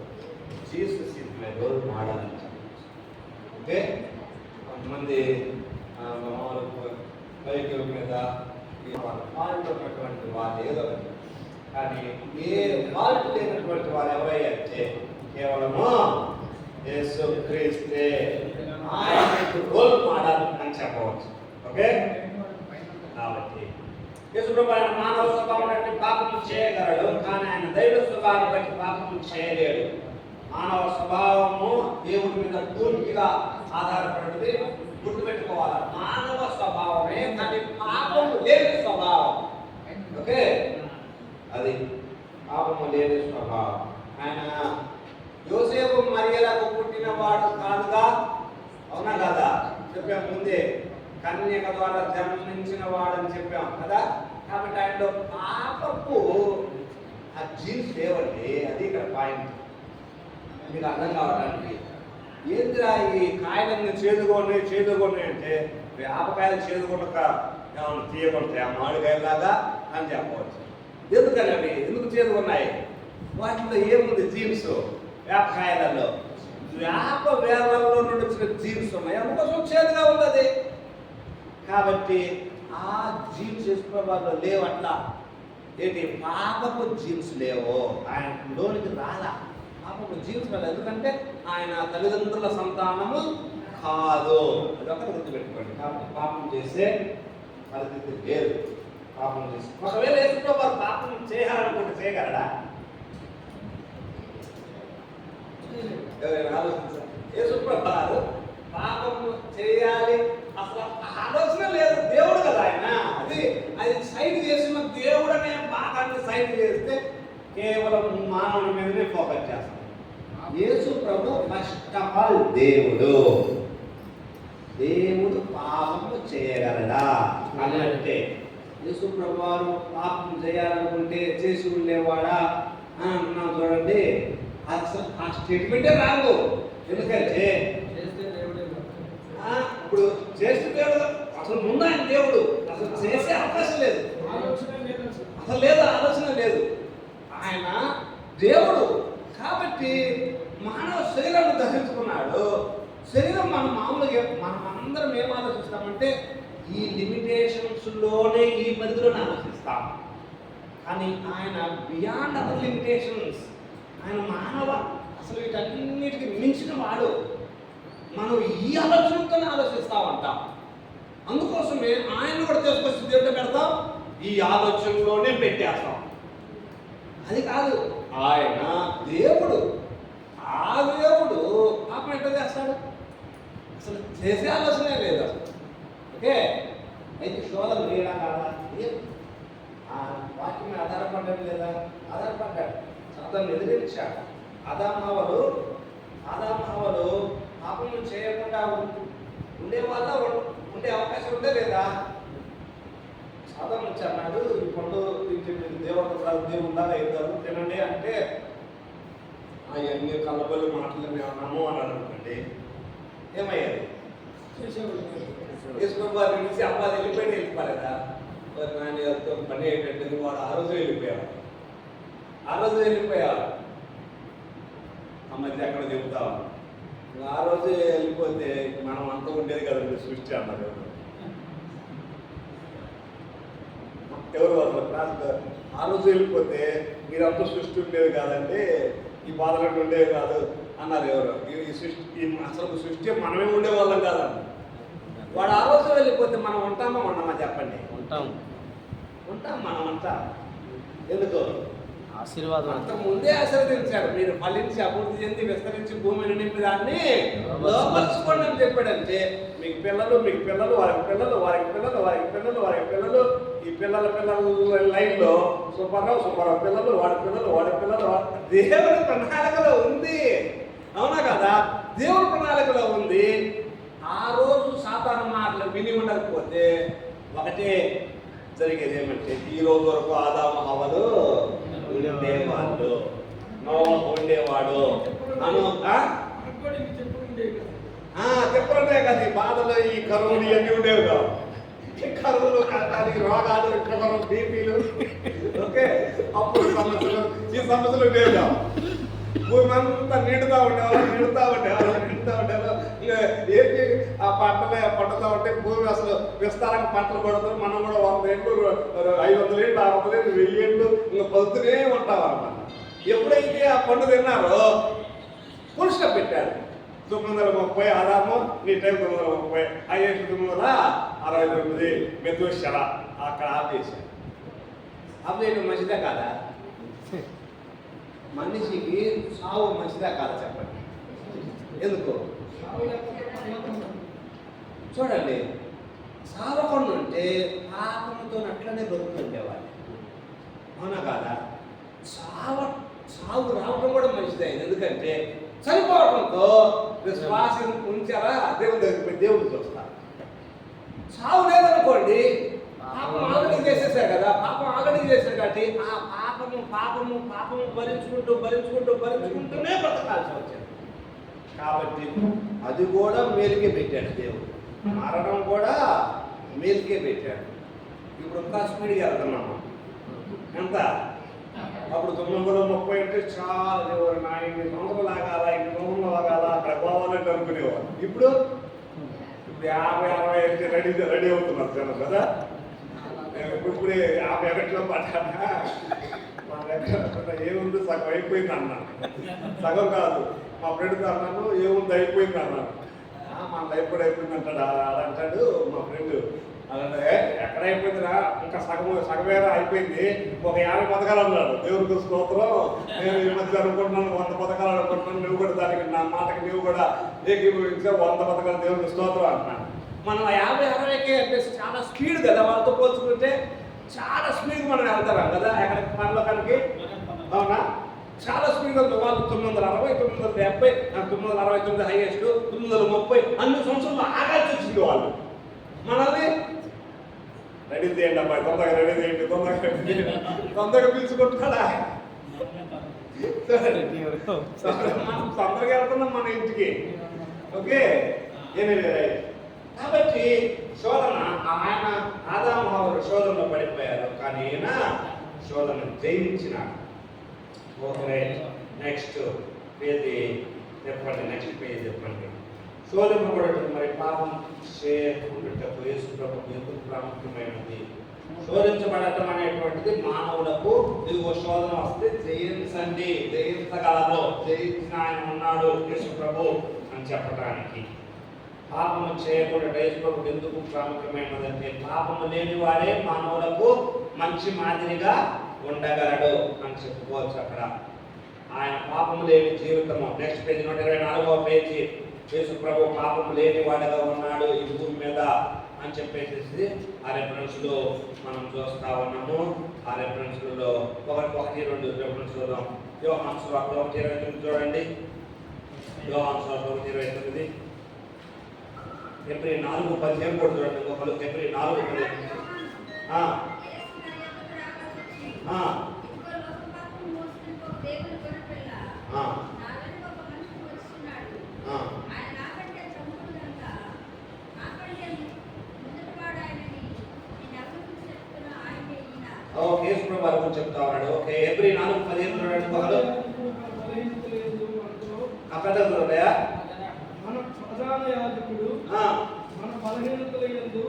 Jesus is my role model అని చెప్పవచ్చు. ఓకే, కొంతమంది బైక్ మీద ఫాల్ట్ ఉన్నటువంటి వాళ్ళు ఏదో, కానీ ఏ ఫాల్ట్ లేనటువంటి వాళ్ళు ఎవరయ్యా అంటే కేవలము యేసుక్రీస్తే ఆయనకు రోల్ మోడల్ అని చెప్పవచ్చు. ఓకే, కాబట్టి యేసుప్రభు ఆయన మానవ స్వభావం బట్టి పాపము చేయగలడు, కానీ ఆయన దైవ స్వభావాన్ని బట్టి పాపము చేయలేడు. మానవ స్వభావము దేవుడి మీద పూర్తిగా ఆధారపడింది. గుర్తుపెట్టుకోవాలి, మానవ స్వభావమే కానీ పాపము లేని స్వభావం. ఓకే, అది పాపము లేని స్వభావం. ఆయన యోసేపు మరియలకు పుట్టిన వాడు కాదుగా, అవునా కదా? చెప్పాం ముందే, కన్యక ద్వారా జన్మించిన వాడని చెప్పాం కదా. కాబట్టి ఆయనలో పాపపు ఆ జీన్స్ లేవండి. అది ఇక్కడ పాయింట్ మీకు అర్థం కావడానికి. ఏంద్రా ఈ కాయలన్నీ చేదుకొని అంటే ఆపకాయలు చేదుకొనక ఏమన్నా తీయకుంటాయి ఆ మామిడికాయలాగా అని చెప్పవచ్చు. ఎందుకని అవి ఎందుకు చేదుకున్నాయి? వాటిలో ఏముంది? జీన్స్. వేపకాయలలో వేప వేర్లలో నుండి వచ్చిన జీన్స్ ఉన్నాయి, అందుకోసం చేదుగా ఉన్నది. కాబట్టి ఆ జీన్స్ యేసుప్రభువులో లేవు. అట్లా ఏంటి? పాపపు జీన్స్ లేవు, ఆయన లోనికి రాలా. పాపపు జీన్స్ రాలేదు, ఎందుకంటే ఆయన తల్లిదండ్రుల సంతానము కాదు. అది ఒకటి గుర్తుపెట్టుకోండి. కాబట్టి పాపం చేసే పరిస్థితి లేదు. పాపం చేసి ఒకవేళ యేసుప్రభువు పాపం చేయాలనుకుంటే చేయగలడా? ఎవరైనా ఆలోచించారు? యేసుప్రభువు పాపం చేయాలి అసలు ఆలోచన లేదు. దేవుడు కదా ఆయన. అది సైడ్ చేసిన దేవుడు అనే భాగాన్ని సైడ్ చేస్తే కేవలం మానవుడి మీదనే ఫోకస్ చేస్తాం. యేసు ప్రభు ఫస్ట్ ఆఫ్ ఆల్ దేవుడు. దేవుడు పాపము చేయగలడా అని అంటే యేసు ప్రభు వారు పాపం చేయాలనుకుంటే చేసి ఉండేవాడా అని అంటున్నాం. చూడండి, అసలు ఆ స్టేట్మెంటే రాదు. ఎందుకంటే ఇప్పుడు చేస్తే దేవుడు అసలు ముందు ఆయన దేవుడు, అసలు చేసే అవకాశం లేదు, అసలు లేదు, ఆలోచన లేదు. ఆయన దేవుడు కాబట్టి మానవ శరీరాన్ని ధరించుకున్నాడు. శరీరం మనం మామూలుగా మనం అందరం ఏం ఆలోచిస్తామంటే ఈ లిమిటేషన్స్లోనే, ఈ పరిధిలోనే ఆలోచిస్తాం. కానీ ఆయన బియాండ్ అవర్ లిమిటేషన్స్. ఆయన మానవ అసలు వీటన్నిటికీ మించిన వాడు. మనం ఈ ఆలోచనతోనే ఆలోచిస్తా ఉంటాం. అందుకోసమే ఆయన కూడా తీసుకొచ్చి దేవుడు పెడతాం, ఈ ఆలోచనలోనే పెట్టేస్తాం. అది కాదు, ఆయన దేవుడు. ఆ దేవుడు పాపం ఎట్లా చేస్తాడు? అసలు చేసే ఆలోచనే లేదు. ఓకే, అయితే శోధన లేడా కాదా? వాక్యం మీద ఆధారపడ్డాడు లేదా? ఆధారపడ్డాడు. అతను ఎదిరించాడు. ఆదాము హవ్వలు పాపం చేయకుండా ఉండే వాళ్ళ ఉండే అవకాశం ఉందే లేదా? సాధారణ అన్నాడు, ఈ పండు దేవుళ్ళగా అవుతారు తినండి అంటే అవన్నీ కళ్ళబొల్లి మాటలు మేము అన్నాము అని అనుకోండి, ఏమయ్యాది? యేసుప్రభువు వారి నుంచి అబ్బాయి వెళ్ళిపోలేదా? నాన్నతో పని ఏంటంటే వాడు ఆ రోజు వెళ్ళిపోయాడు. ఆ మధ్య అక్కడ చెబుతాం, ఆ రోజు వెళ్ళిపోతే మనం అంతా ఉండేది కదండి సృష్టి అన్నారు. ఎవరు అసలు క్లాస్ ఆ రోజు వెళ్ళిపోతే మీరంతా సృష్టి ఉండేది కాదండి, ఈ బాధలు ఉండేవి కాదు అన్నారు. ఎవరు? ఈ సృష్టి అసలు సృష్టి మనమే ఉండేవాళ్ళం కాదండి. వాడు ఆ రోజు వెళ్ళిపోతే మనం ఉంటామా ఉండమా చెప్పండి? ఉంటాం మనమంతా. ఎందుకు? ఆశీర్వాదం. అంత ముందే ఆశీర్వదించాడు, మీరు ఫలించి అభివృద్ధి చెంది విస్తరించి భూమిని నింపి దాన్ని లోపరుచుకోండి అని చెప్పాడంటే మీకు పిల్లలు, వారికి పిల్లలు, ఈ పిల్లల లైన్లో సూపర్రావు పిల్లలు, వాడి పిల్లలు దేవుని ప్రణాళికలో ఉంది. అవునా కదా? దేవుని ప్రణాళికలో ఉంది. ఆ రోజు సాతాను మాటలు విని ఉండకపోతే ఒకటే జరిగేది ఏమంటే, ఈ రోజు వరకు ఆదాము హవ్వలు ఉండేవాళ్ళు, నోవహు ఉండేవాడు చెప్పండే కదా. ఈ బాధలు, ఈ కరువులు ఇవన్నీ ఉండేవి కావు. ఈ కరువులు, కష్టాలు, రోగాలు, షుగర్, బీపీలు, ఓకే, అప్పుడు ఈ సమస్యలు ఉండేవి కావు. భూమి అంతా నిండుతా ఉండేవాళ్ళు. ఏంటి ఆ పంటతా ఉంటే భూమి అసలు విస్తారంగా పంటలు పడుతుంది. మనం కూడా 100 ఏళ్ళు, 500 ఏళ్ళు, 600 ఏళ్ళు, 1000 ఏళ్ళు ఇంకా పడుతూనే ఉంటాం అన్నమాట. ఎప్పుడైతే ఆ పండు తిన్నారో పురుష పెట్టాడు. 930 ఆదాము, నీ టైం 930, అయ్యేసి 969 మెతుషల అక్కడ ఆపేశాడు. ఆపేయడం మంచిదే కాదా? మనిషికి సావు మంచిదా కాదా చెప్పండి? ఎందుకు? చూడండి, సావకుండా ఉంటే పాపంతో అట్లనే బతుకుండేవాళ్ళు. అవునా కాదా? సాగు రావడం కూడా మంచిదే. ఎందుకంటే చనిపోవడంతో విశ్వాసం ఉంచారా దేవుడు చూస్తారు. సావు లేదనుకోండి, పాపం ఆల్రెడీ చేసేసారు కదా, పాపం ఆల్రెడీ చేశారు కాబట్టి ఆ పాపము భరించుకుంటూనే బ్రతకాల్సి వచ్చింది. కాబట్టి అది కూడా మేలుకే పెట్టాడు దేవుడు. మరణం కూడా మేలుకే పెట్టాడు. ఇప్పుడు ఇంకా స్పీడ్గా వెళ్తున్నాము. ఎంత అప్పుడు 930 అంటే చాలా దేవుడు నా ఇన్ని సంవత్సరాలు లాగాల, ఇన్ని సంవత్సరాలు లాగాల, అక్కడ పోవాలంటే అనుకునేవాడు. ఇప్పుడు 50-60 అయితే రెడీ అవుతున్నారు జనం కదా. నేను ఇప్పుడే 51లో పడ్డానా, మా దగ్గర ఏముంది సగం అయిపోయింది అన్నాను. సగం కాదు, మా ఫ్రెండ్తో అన్నాను ఏముంది అయిపోయింది అన్నాను. మన లైఫ్ కూడా అయిపోయింది అంటాడు. అంటాడు మా ఫ్రెండ్. అలాగే ఎక్కడ అయిపోయిందిరా, ఇంకా సగమేరా అయిపోయింది, ఒక 50 పథకాలు అన్నాడు. దేవుడికి స్తోత్రం. నేను ఈ మధ్య అనుకుంటున్నాను 100 పథకాలు అనుకుంటున్నాను. నువ్వు కూడా దానికి నా మాటకి నువ్వు కూడా ఏకీభవించా 100 పథకాలు దేవుడికి స్తోత్రం అంటున్నాను. మనం 50-60కే అంటే చాలా స్పీడ్ కదా, వాళ్ళతో పోల్చుకుంటే చాలా స్పీడ్ మనం వెళ్తాం కదా ఎక్కడికి పరలోకానికి. అవునా, చాలా స్పీడ్గా వాళ్ళు 960, 970, 969 హైయెస్ట్, 930 అన్ని సంవత్సరాలు ఆగాల్సి వచ్చింది వాళ్ళు. మనల్ని రెడీ చేయండి అబ్బాయి, తొందరగా రెడీ చేయండి, తొందరగా పిలుచుకుంటున్నాడా. తొందరగా వెళ్తున్నాం మన ఇంటికి. ఓకే, కాబట్టి శోధన, ఆయన ఆదాము హవ్వలు శోధనలో పడిపోయారు, కానీ ఈయన శోధన జయించినాడు. ఓకే, నెక్స్ట్ పేజీ చెప్పండి. నెక్స్ట్ పేజీ చెప్పండి. శోధింపబడటం మరి పాపం చేయకుండాటకు యేసు ప్రభువుకు ఎందుకు ప్రాముఖ్యమైనది? శోధించబడటం అనేటువంటిది మానవులకు, ఇదిగో శోధన వస్తే జయించండి, జయించగలరు, జయించిన ఆయన ఉన్నాడు యేసు ప్రభు అని చెప్పడానికి. పాపము చేయకుండా యేసు ప్రభువుకు ఎందుకు ప్రాముఖ్యమైనదంటే పాపము లేని వాడే మానవులకు మంచి మాదిరిగా ఉండగలడు అని చెప్పుకోవచ్చు. అక్కడ ఆయన పాపము లేని జీవితము. నెక్స్ట్ పేజీ 124వ పేజీ. యేసు ప్రభు పాపము లేని వాడిగా ఉన్నాడు ఈ భూమి మీద అని చెప్పేసి ఆ రెఫరెన్స్లో మనం చూస్తా ఉన్నాము. ఆ రెఫరెన్స్లలో 1-2 రెఫరెన్స్ చూద్దాం. యోహాను సువార్త 1:29 చూడండి. యోహాను సువార్త 1:29. ఏప్రిల్ 4:15 కూడా చూడండి. ఒకరు ఏప్రిల్ 4:15. ఓకే, యేసు ప్రభు వారి గురించి చెప్తా ఉన్నాడు. ఓకే, ఏప్రిల్ 4:15 చూడండి. ఒకరు ఆ పెద్ద చూడయా. మన ప్రధాన యాజకుడు మన బలహీనతల యందు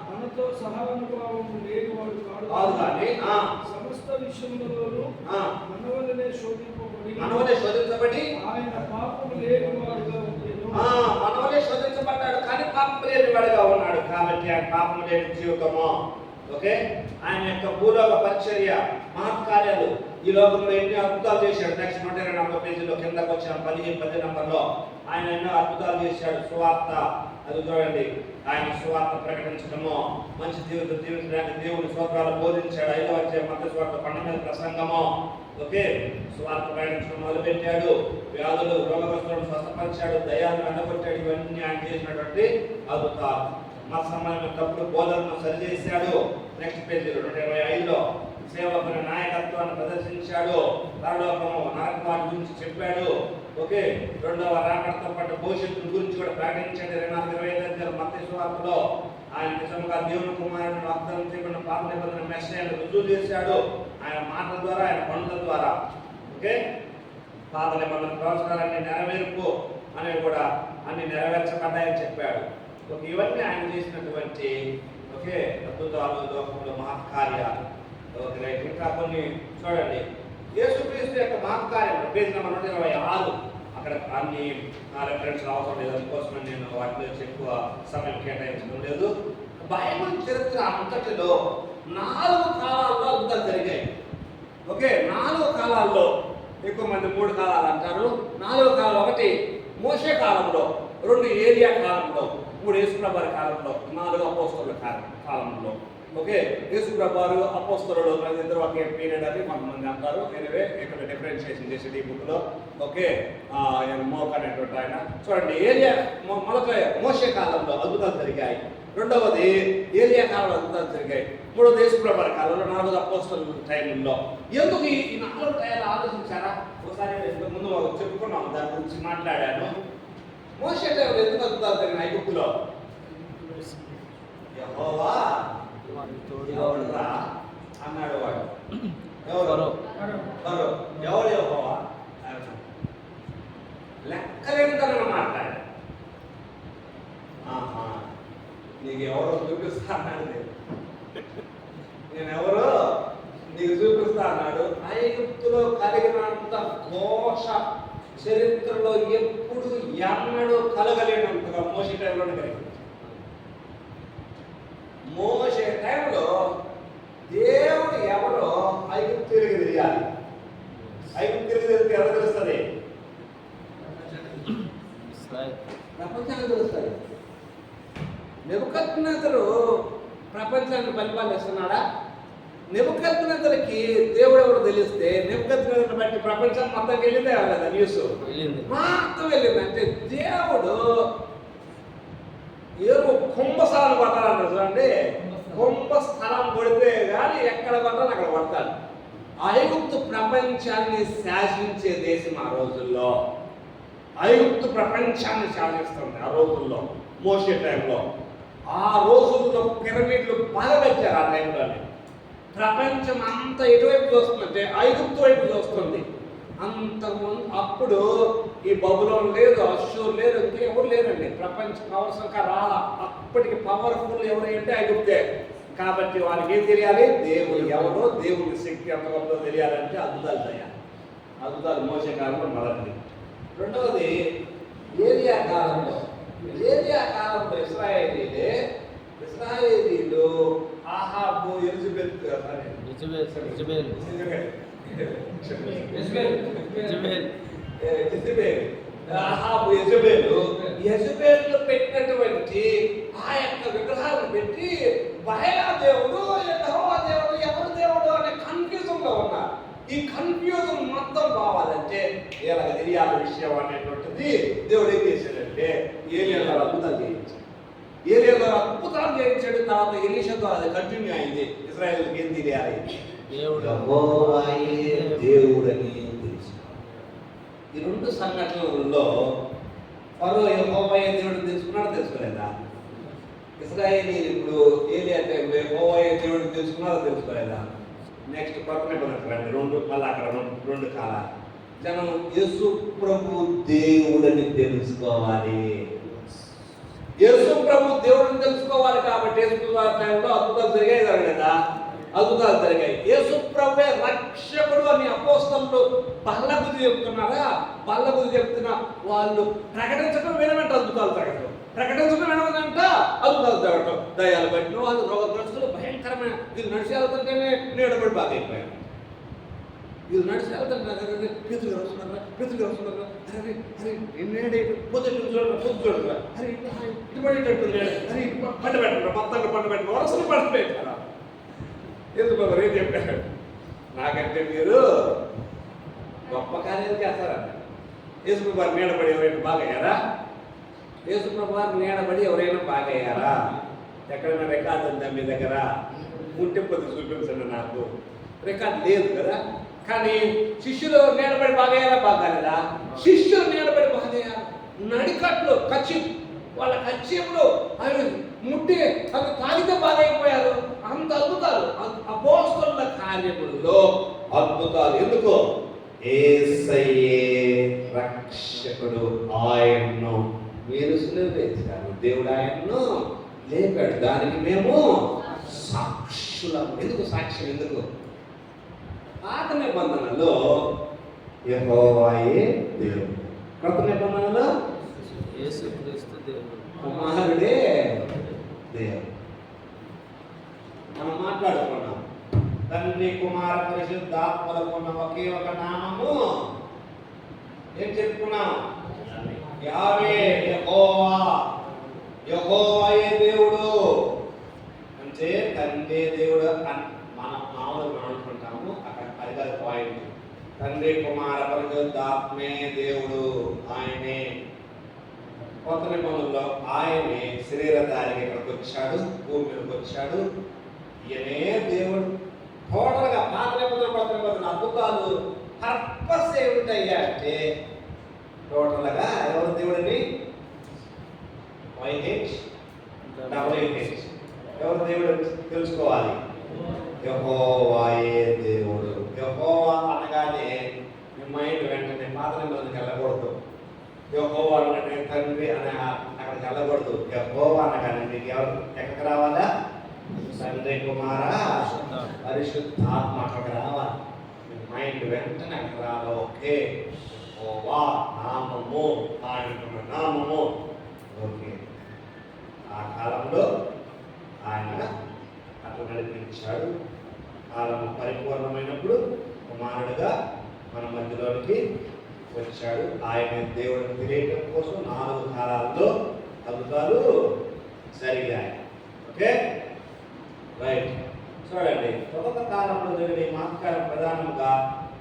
మనతో సహానుభావం లేనివాడు కాదు కానీ సమస్త విషయములలోనూ మనవలనే శోధించబడి ఆయన పాపము లేనివాడుగా ఉండెను. మనవలే శోధించబడ్డాడు కానీ పాపం లేని వాడిగా ఉన్నాడు. కాబట్టి ఆయన పాపం లేని జీవితము. ఓకే, ఆయన యొక్క భూలోక పరిచర్య, మహత్కార్యాలు, ఈ లోకంలో ఎన్ని అద్భుతాలు చేశాడు. నెక్స్ట్ 124 పేజీలో కిందకు వచ్చిన 10 నంబర్లో ఆయన ఎన్నో అద్భుతాలు చేశాడు. సువార్త అది చూడండి. ఆయన సువార్త ప్రకటించడము, మంచి జీవితం జీవించడానికి దేవుని స్తోత్రాలు బోధించాడు. 5వ అధ్యాయం మత్తయి సువార్త 12వ ప్రసంగము. ఓకే, సువార్త ప్రకటించడం మొదలుపెట్టాడు. వ్యాధులు, రోగగ్రస్తులను స్వస్థపరిచాడు, దయ్యాలను వెంటబట్టాడు. ఇవన్నీ ఆయన చేసినటువంటి అద్భుతాలు. మత సంబంధమైన తప్పుడు బోధనను సరిచేశాడు. నెక్స్ట్ పేజీలో 125లో సేవకుని నాయకత్వాన్ని ప్రదర్శించాడు. పరలోకము నరకం గురించి చెప్పాడు. ఓకే, రెండవ రాకడతో పాటు భవిష్యత్తు గురించి కూడా ప్రకటించాడు. 24-25 మత్తయి సువార్తలో ఆయన నిజంగా దేవుని కుమారుని వాగ్దానం చేయబడిన పాత నిబంధన మెస్సీయను రుజువు చేశాడు ఆయన మాటల ద్వారా, ఆయన పనుల ద్వారా. ఓకే, పాత నిబంధన ప్రవచనాలన్నీ నెరవేర్పు అనేవి కూడా అన్ని నెరవేర్చబడ్డాయని చెప్పాడు. ఓకే, ఇవన్నీ ఆయన చేసినటువంటి అద్భుతాలు, లోకంలో మహత్కార్యాలు. Okay, right. ఇంకా కొన్ని చూడండి. యేసుక్రీస్తు యొక్క మహత్కార్యం పేజీ నెంబర్ 126. అక్కడ అన్ని రెఫరెన్స్ అవసరం లేదు, అందుకోసం నేను వాటిలో ఎక్కువ సమయం కేటాయించడం లేదు. బైబిల్ చరిత్ర అంతటిలో 4 కాలాల్లో అద్భుతాలు జరిగాయి. ఓకే, 4 కాలాల్లో, ఎక్కువ మంది 3 కాలాలు అంటారు. 4 కాలం, 1 మోషే కాలంలో, 2 ఏలియా కాలంలో, 3 యేసుప్రభు కాలంలో, 4 అపోస్తలుల కాలంలో. ఓకే, యేసుప్రభు అపోస్తలుడు ఇద్దరు ఒకే పీరియడ్ అని కొంతమంది అంటారు. ఎనివే ఇక్కడ డిఫరెన్షియేషన్ చేసేది ఈ బుక్లో. ఓకే, మోక అనేటువంటి ఆయన చూడండి. ఏలియా మొదట మోషే కాలంలో అద్భుతాలు జరిగాయి. రెండవది ఏలియా కాలంలో అద్భుతాలు జరిగాయి. మూడవది యేసుప్రభు కాలంలో, 4 అపోస్తలుల టైంలో. ఎందుకు ఈ 4 టైంలు ఆలోచించారా? ఒకసారి ముందు చెప్పుకున్నాం, దాని గురించి మాట్లాడాను. మోషే టైంలో ఎందుకు అద్భుతాలు జరిగినాయి బుక్లో? యెహోవా అన్నాడు వాడు. ఎవరు ఫరో. ఎవరు యెహోవా? లెక్కలేనితనం మాట్లాడాడు. నీకు ఎవరో చూపిస్తా అన్నాడు. నేను ఎవరో నీకు చూపిస్తా అన్నాడు. ఐగుప్తులో కలిగినంత ఘోష చరిత్రలో ఎప్పుడు ఎన్నడూ కలగలేనంతగా మోసే టైంలోనే కలిగింది. మోసే టైంలో దేవుడు ఎవరో ఐగుప్తులకి తెలియాలి. ఐగుప్తులకి తెలిస్తే ఎవరు తెలుస్తుంది? ప్రపంచానికి తెలుస్తుంది. నెబుకద్నెజరు ప్రపంచాన్ని పరిపాలిస్తున్నాడా? నెబుకద్నెజరుకి దేవుడు ఎవరు తెలిస్తే నెబుకద్నెజరుని బట్టి ప్రపంచం మొత్తం వెళ్ళిందే కదా న్యూస్ మొత్తం వెళ్ళింది. అంటే దేవుడు ఏదో కుంభస్థలం కొట్టాలన్నారు చూడండి. కుంభస్థలం కొడితే కానీ ఎక్కడ కొట్టాలి అక్కడ కొడతాడు. ఐగుప్తు ప్రపంచాన్ని శాసించే దేశం ఆ రోజుల్లో. ఐగుప్తు ప్రపంచాన్ని శాసిస్తుంది ఆ రోజుల్లో, మోసే టైంలో. ఆ రోజుల్లో పిరమిడ్లు పగబెట్టారు. ఆ టైంలోనే ప్రపంచం అంతా ఎటువైపు చూస్తుందంటే ఐగుప్తు వైపు చూస్తుంది. అంతకుముందు అప్పుడు ఈ బబులోన్ లేదు, అష్షూర్ లేదు, ఇంకెవరు లేరండి. ప్రపంచ పవర్సంక రాలా. అప్పటికి పవర్ఫుల్ ఎవరంటే ఐగుప్తే. కాబట్టి వాళ్ళకి ఏం తెలియాలి? దేవుడు ఎవరో, దేవుడి శక్తి ఎంత గొప్పదో తెలియాలంటే అద్భుతాలు చేయాలి. అద్భుతాలు మోసే కాలంలో మొదటిది. రెండవది ఏలియా కాలంలో. ఏలియా కాలంలో ఇశ్రాయేలీలు ఆహాబు, ఎలిజబెత్ ఆహాబు, యెజబెలు పెట్టినటువంటి ఆ యొక్క విగ్రహాలను పెట్టి బయలా దేవుడు, యెహోవా దేవుడు, ఎవరు దేవుడు అనే కన్ఫ్యూజన్ లో ఉన్నారు. ఈ కన్ఫ్యూజన్ మొత్తం కావాలంటే ఇలా తెలియాల విషయం అనేటువంటిది దేవుడు ఏం చేశాడంటే ఏలియా ద్వారా అద్భుతాలు చేయించాడు. ఏలియా ద్వారా అద్భుతాలు చేయించాడు. తర్వాత ఎలీషా ద్వారా అది కంటిన్యూ అయింది. ఇశ్రాయేలుకి ఏం తెలియాలి? యెహోవాయే దేవుడని తెలుసు. ఈ రెండు సంఘటనలలో ఫరో యెహోవాయే దేవుడు తెలుసుకున్నాడు, తెలుసుకోలేదా? ఇశ్రాయేలీలు ఇప్పుడు ఏలియా టైంలో యెహోవాయే దేవుడు తెలుసుకున్నారో తెలుసుకోలేదా? నెక్స్ట్ కొత్త నిబంధన రెండు, మళ్ళీ అక్కడ రెండు కాలాలు. జనం యేసు ప్రభు దేవుడని తెలుసుకోవాలి. యేసు ప్రభు దేవుడిని తెలుసుకోవాలి. కాబట్టి యేసు టైంలో అద్భుతాలు జరిగాయి, జరగలేదా? అద్భుతాలు జరిగాయి. యేసు ప్రభువే రక్షకుడు అని అపోస్తలులు బల్లగుద్ది చెప్తున్నారా? బల్లగుద్ది చెప్తున్నా వాళ్ళు ప్రకటించడం వినమంటే అద్భుతాలు జరగడం, ప్రకటించడం వినమంట అద్భుతాలు జరగడం. దయాలు పెట్టిన వాళ్ళు రోగగ్రస్తులు భయంకరమైన వీళ్ళు నడిచి వెళ్తుంటేనే నీడబడి బాగా అయిపోయారు. వీళ్ళు నడిచి వెళ్తుంటారు, పితులు వస్తున్నారా, పితులు వస్తున్నారా, అరే అరే నేడే పొద్దున్న చూడరా, అరే ఇటు పడేటట్టు నేడు, అరే పంట పెట్టరా, మొత్తంగా పంట పెట్టిన వరసలు పడిపోయారా? ఎందుకు ఏం చెప్పారు? నాకంటే మీరు గొప్ప కార్యాలు చేస్తారన్న. యేసుప్రభు వారు నీడబడి ఎవరైనా బాగయ్యారా? యేసుప్రభు వారు నీడబడి ఎవరైనా బాగయ్యారా? ఎక్కడైనా రికార్డు ఉందా మీ దగ్గర? ఉంటే కొద్ది చూపించండి. నాకు రికార్డు లేదు కదా. కానీ శిష్యులు నీడబడి బాగయ్యారా? బాగాలేదా? శిష్యులు నీడబడి బాగయ్యారు. నడికట్లు కచ్చి వాళ్ళ కచ్చేపులు అవి ముట్టి అవి తాగితే బాగైపోయారు. అంత అద్భుతాలు అపోస్తలుల కార్యములలో అద్భుతాలు. ఎందుకు? యేసయ్యే రక్షకుడు. ఆయన్ను మీరు వేశారు, దేవుడు ఆయన్ను లేపాడు. దానికి మేము సాక్షులము. ఎందుకు సాక్ష్యం? ఎందుకు? పాత నిబంధనలో యెహోవాయే దేవుడు, కొత్త నిబంధనలో యేసుక్రీస్తు దేవుడు, కుమారుడే దేవుడు. మనం మాట్లాడుకున్నాం తండ్రి కుమార పరిశుద్ధాత్మలకు ఉన్న ఒకే ఒక నామము ఏం చెప్పుకున్నాం? యావే, యెహోవా. యెహోవాయే దేవుడు అంటే తండ్రి దేవుడు అని మనం మామూలుగా అనుకుంటాము. అక్కడ పరిగణ పాయింట్. తండ్రి కుమార పరిశుద్ధాత్మే దేవుడు, ఆయనే. కొత్త నిబంధనలో ఆయనే శరీరధారికి ఇక్కడికి వచ్చాడు, భూమి మీదకి వచ్చాడు. ఈయనే దేవుడు. టోటల్గా పాత నిబంధన కొత్త నిబంధన అద్భుతాలు పర్పస్ ఏమిటయ్యా అంటే టోటల్గా ఎవరు దేవుడిని YH ఎవరు దేవుడు తెలుసుకోవాలి? యెహోవాయే దేవుడు. స్థానంలోకి వెళ్ళకూడదు. యెహోవా అనగానే తండ్రి అని అక్కడికి వెళ్ళకూడదు. యెహోవా అనగానే నీకు ఎవరు ఎక్కడికి రావాలా? తండ్రి, కుమార, పరిశుద్ధాత్మ అక్కడికి రావాలి. మైండ్ వెంటనే అక్కడికి రావాలి. ఓకే, యెహోవా నామము, ఆయన నామము. ఓకే, ఆ కాలంలో ఆయన అట్లా నడిపించాడు. కాలం పరిపూర్ణమైనప్పుడు కుమారుడుగా మన మధ్యలోనికి వచ్చాడు. ఆయన దేవుడిని తెలియటం కోసం 4 కాలాల్లో అద్భుతాలు జరిగాయి. Okay, right. చూడండి, ఒక్కొక్క కాలంలో జరిగిన ఈ మహత్కారం ప్రధానంగా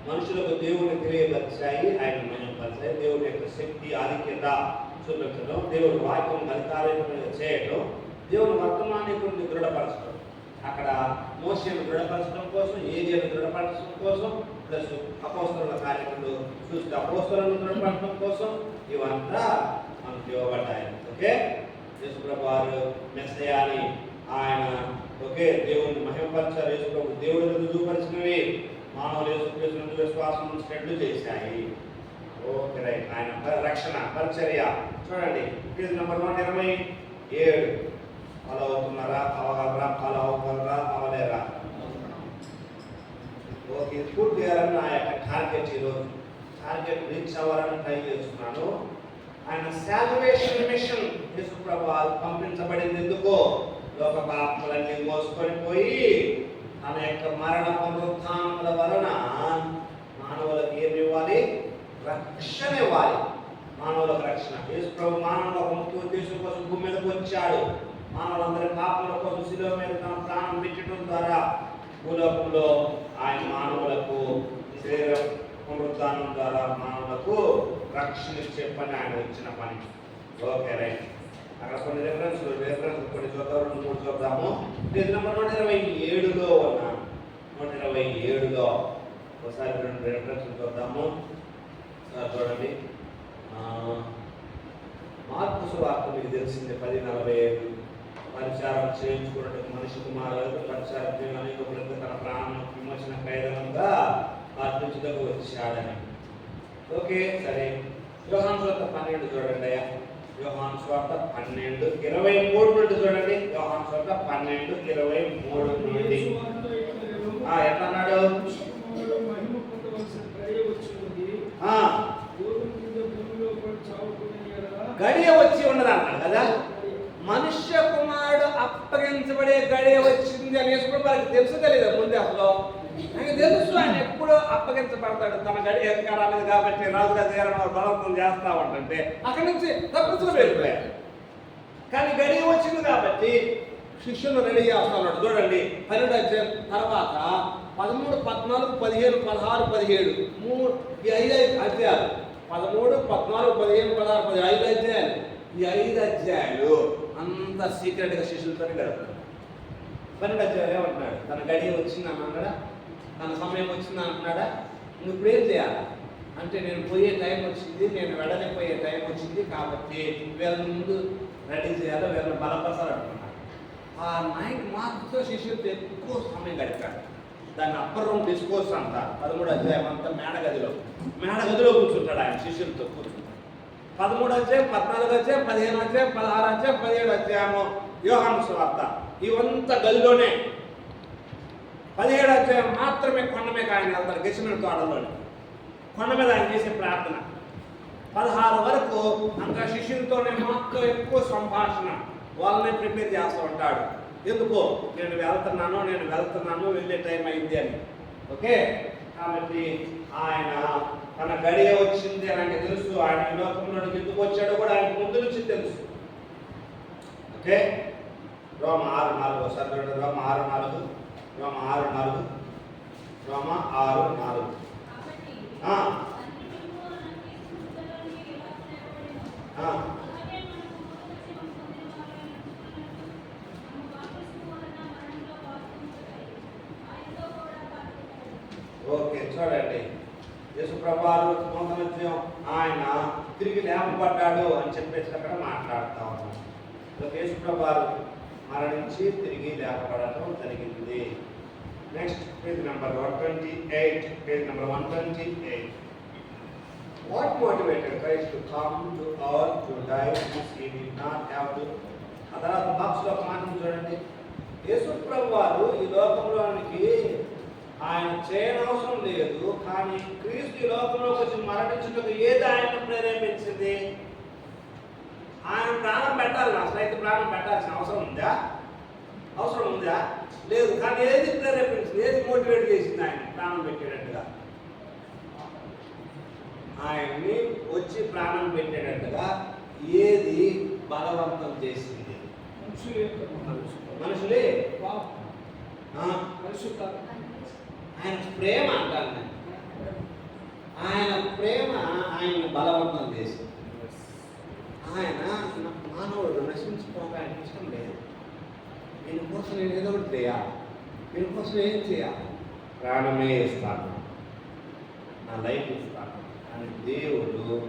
మనుషులకు దేవుడిని తెలియపరిచాయి, ఆయన మహిమపరిచాయి. దేవుడి యొక్క శక్తి ఆధిక్యత చూపించడం, దేవుడి వాక్యం అధికారికంగా చేయడం, దేవుని వర్తమానికుడిని దృఢపరచడం. అక్కడ మోషేను దృఢపరచడం కోసం, ఏలియాను దృఢపరచడం కోసం, ప్లస్ అపోస్తలుల కార్యక్రమాలు చూస్తే అపోస్తలులను దృఢపరచడం కోసం ఇవంతా మనకు ఇవ్వబడ్డాయి. ఓకే, యేసుప్రభు వారు మెస్సయ్య అని ఆయన ఓకే దేవుని మహిమపరచారు. యేసుప్రభు దేవుడిని రుజువుపరిచినవి మానవులు యేసుక్రీస్తును విశ్వాసం ఉంచినట్లు చేశాయి. Okay, right. ఆయన రక్షణ పరిచర్య చూడండి, పేజ్ నెంబర్ 127. ఫాలో అవుతున్నారా? అవగలరా? ఫాలో అవ్వగలరా? అవలేరా? ఓకే, పూర్తి చేయాలని నా యొక్క టార్గెట్. ఈరోజు టార్గెట్ రీచ్ అవ్వాలని ట్రై చేస్తున్నాను. ఆయన సాల్వేషన్ మిషన్ యేసుప్రభు పంపించబడింది ఎందుకో? లోక పాపములన్నీ మోసుకొని పోయి తన యొక్క మరణ పునరుత్థానముల వలన మానవులకు ఏమి ఇవ్వాలి? రక్షణ ఇవ్వాలి. మానవులకు రక్షణ. యేసుప్రభు మానవుల ముఖ్య ఉద్దేశం కోసం భూమి మీదకి వచ్చాడు. మానవులందరి పాపముల కోసం శిలువ మీద తన ప్రాణం పెట్టడం ద్వారా భూలోకంలో ఆయన మానవులకు శరీర పునరుద్ధానం ద్వారా మానవులకు రక్షణ ఇచ్చే పని ఆయన ఇచ్చిన పని. Okay, right. అక్కడ కొన్ని రిఫరెన్స్ కొన్ని చూద్దాం, 2-3 చూద్దాము. పేజ్ నెంబర్ 127లో ఉన్న 127లో ఒకసారి 2 రిఫరెన్స్ చూద్దాము. చూడండి, మార్కు సువార్త మీకు తెలిసిందే 10:45. పరిచారం చేయించుకున్నట్టు మనిషి కుమారులకు పరిచారం చేయడానికి తన ప్రాణం విమోచన ఖైదనంగా అర్పించుటకు వచ్చాడని. ఓకే, సరే. యోహాను సువార్త 12 చూడండి అయ్యా. యోహాను సువార్త 12:23 నుండి చూడండి. యోహాను సువార్త 12:23 నుండి ఎట్లా అన్నాడు? గడియ వచ్చి ఉన్నది అన్నాడు కదా. మనుష్య కుమారుడు అప్పగించబడే గడియ వచ్చింది అని యేసుప్రభువుకి తెలుసు తెలియదు ముందే. అసలు నాకు తెలుసు ఆయన ఎప్పుడు అప్పగించబడతాడు. తన గడియ అధికారాలు కాబట్టి రాజుగా చేయాలని బలవంతం చేస్తా ఉంటుంటే అక్కడి నుంచి తప్పించుకుని వెళ్ళిపోయాడు. కానీ గడియ వచ్చింది కాబట్టి శిష్యులు రెడీ చేస్తున్నాడు. చూడండి, 12 అధ్యాయం తర్వాత 13, 14, 15, 16, 17 ఈ 5 అధ్యాయాలు. 13, 14, 15, 16, 15 5 అధ్యాయాలు. ఈ 5 అధ్యాయాలు అంత సీక్రెట్గా శిష్యులతోనే గడుపుతాడు. 12 అధ్యాయాలు ఏమంటున్నాడు? తన గడియ వచ్చింది అన్నాడా? తన సమయం వచ్చింది అంటున్నాడా? నువ్వు ఇప్పుడు ఏం చేయాలి అంటే, నేను పోయే టైం వచ్చింది, నేను వెళ్ళలేకపోయే టైం వచ్చింది కాబట్టి వీళ్ళని ముందు రెడీ చేయాలి, వీళ్ళని బలపరచాలి అంటున్నాడు. ఆ నైట్ మార్క్తో శిష్యులతో ఎక్కువ సమయం గడిపాడు. దాన్ని అప్పర్ రూమ్ డిస్కోర్స్ అంటారు. 13 అధ్యాయం అంతా మేడగదిలో కూర్చుంటాడు ఆయన శిష్యులతో కూర్చుంటాడు. 13 అధ్యాయం, 14 అధ్యాయం, 15 అధ్యాయం, 16 అధ్యాయం, 17 అధ్యాయము యోహాను సువార్త ఇవంతా గదిలోనే. 17 అధ్యాయం మాత్రమే కొండ మీద ఆయన వెళ్తారు, గెసిమేని తోటలోని కొండ మీద ఆయన చేసే ప్రార్థన. 16 వరకు అంత శిష్యులతోనే మాత్రం ఎక్కువ సంభాషణ, వాళ్ళనే ప్రిపేర్ చేస్తూ ఉంటాడు. ఎందుకో? నేను వెళ్తున్నాను, వెళ్ళే టైం అయింది అని. ఓకే, కాబట్టి ఆయన తన గడియ వచ్చింది అని ఆయనకు తెలుసు. ఆయన ఈ లోకంలోకి ఎందుకు వచ్చాడో కూడా ఆయనకు ముందు నుంచి తెలుసు. ఓకే, రోమ 6:4 ఒకసారి చూడండి. రోమ 6:4 ఓకే, చూడండి. యేసుప్రభువు మొదటి ఆయన తిరిగి లేపబడ్డాడు అని చెప్పేసి అక్కడ మాట్లాడుతూ ఉన్నాం. యేసుప్రభువు మరణించి తిరిగి లేపబడటం జరిగింది. Next page number 128. What motivated Christ to come to earth to die since he did not have to? ఆ తర్వాత బాక్స్లో ఒక మాట చూడండి. యేసు ప్రభు వారు ఈ లోకంలోనికి ఆయన చేయనవసరం లేదు, కానీ క్రీస్తు ఈ లోకంలోకి వచ్చి మరణించుటకు ఏది ఆయన ప్రేరేపించింది? ఆయన ప్రాణం పెట్టాలి. అసలు అయితే ప్రాణం పెట్టాల్సిన అవసరం ఉందా? అవసరం ఉందా? లేదు. కానీ ఏది ప్రేరేపించింది, ఏది మోటివేట్ చేసింది ఆయన ప్రాణం పెట్టేటట్టుగా? ఆయన్ని వచ్చి ప్రాణం పెట్టేటట్టుగా ఏది బలవంతం చేసింది? మనుషులే. ఆయన ప్రేమ అంటాను నేను. ఆయన ప్రేమ ఆయన్ని బలవంతం చేసింది. ఆయన మానవుడు నశించుకోక ఆయనకి ఇష్టం లేదు. దీనికోసం నేను ఏదో ఒకటి చేయాలి, దీనికోసం ఏం చేయాలి? ప్రాణమే ఇస్తాను, నా లైఫ్ ఇస్తాను అని దేవుడు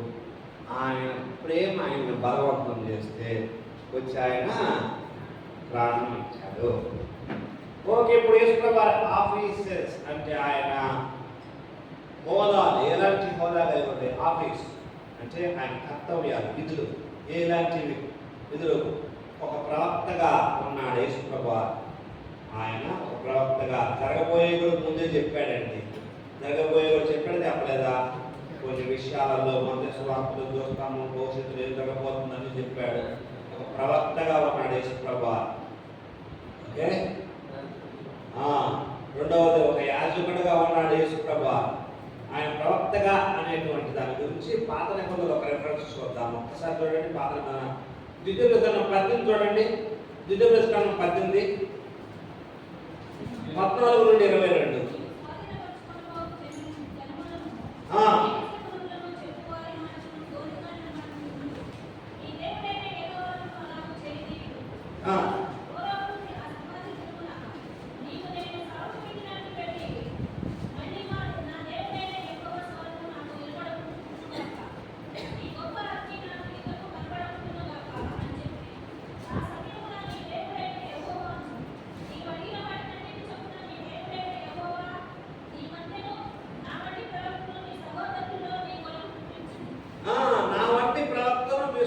ఆయన ప్రేమ ఆయన్ని బలవంతం చేస్తే వచ్చి ఆయన ప్రాణం ఇచ్చాడు. ఓకే, ఇప్పుడు యేసుప్రభు ఆఫీసెస్ అంటే ఆయన హోదాలు ఎలాంటి హోదా కలిగి ఉంటాయి? ఆఫీస్ అంటే ఆయన కర్తవ్యాలు, విధులు ఎలాంటివి? విధులు ఒక ప్రవక్తగా ఉన్నాడు యేసుప్రభు. ఆయన ఒక ప్రవక్తగా జరగబోయే కూడా ముందే చెప్పాడండి. జరగబోయే కూడా చెప్పాడు, చెప్పలేదా? కొన్ని విషయాలలో మొదటి సువార్తలు చూస్తాము, భవిష్యత్తులో ఏం జరగబోతుందని చెప్పాడు. ఒక ప్రవక్తగా ఉన్నాడు యేసుప్రభు. ఓకే, రెండవది ఒక యాజకుడిగా ఉన్నాడు యేసుప్రభు. ఆయన ప్రవక్తగా అనేటువంటి దాని గురించి పాత నిబంధనలో ఒక రెఫరెన్స్ చూద్దాం. ఒక్కసారి చూడండి, పాత నిబంధన ద్వితీయోపదేశకాండం 18 చూడండి. ద్వితీయోపదేశకాండం 18 14 నుండి 22.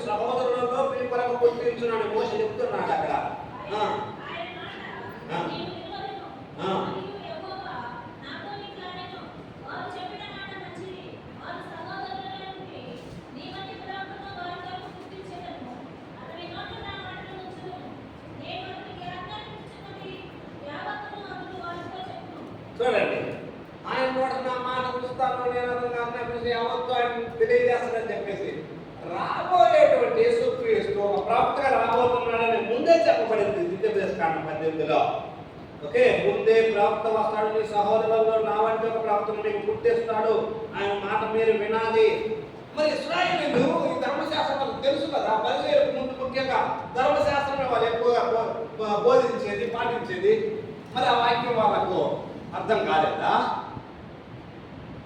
సహోదరులలో మీ కొరకు పుట్టించున్నాడు మోషే చెప్తున్నాడు అక్కడ. చూడండి, ఆయన నోట నా మాట పుస్తాను, నేను యావత్తు ఆయన తెలియజేస్తానని చెప్పేసి రాబోయేటువంటి యేసుక్రీస్తు ఒక ప్రవక్తగా రాబోతున్నాడని ముందే చెప్పబడింది ద్వితీయోపదేశకాండం 18లో. ఓకే, ముందే ప్రవక్త వస్తాడు, నీ సహోదరులలో నా వంటి ఒక ప్రవక్తను నీకు పుట్టిస్తాడు, ఆయన మాట మీరు వినాలి. మరి ఇశ్రాయేలీయులు ఈ ధర్మశాస్త్రం తెలుసు కదా, పరిసయ్యులకు ముందు ముఖ్యంగా ధర్మశాస్త్రమే వాళ్ళు ఎక్కువగా బోధించేది, పాటించేది. మరి ఆ వాక్యం వాళ్ళకు అర్థం కాలేదా?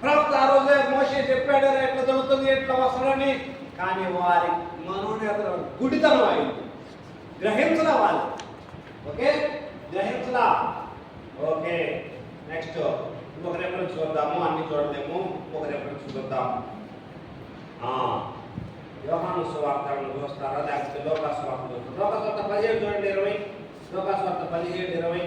ప్రవక్త ఆ రోజే మోషే చెప్పాడు ఎట్లా జరుగుతుంది, ఎట్లా వస్తాడని. కానీ వారి మనోనేతల గుడితనం అయింది, గ్రహించలా వాళ్ళు. ఓకే, గ్రహించలా. ఓకే, నెక్స్ట్ ఇంకొక రెఫరెన్స్ చూద్దాము. అన్ని చూడలేము, ఇంకొక రెఫరెన్స్ చూద్దాం. యోహాను సువార్తను చూస్తారా, లేకపోతే లోకాసు వార్త చూస్తారా? లోకాసు వార్త 17 చూడండి, 20. లోకాసు వార్త 17:20.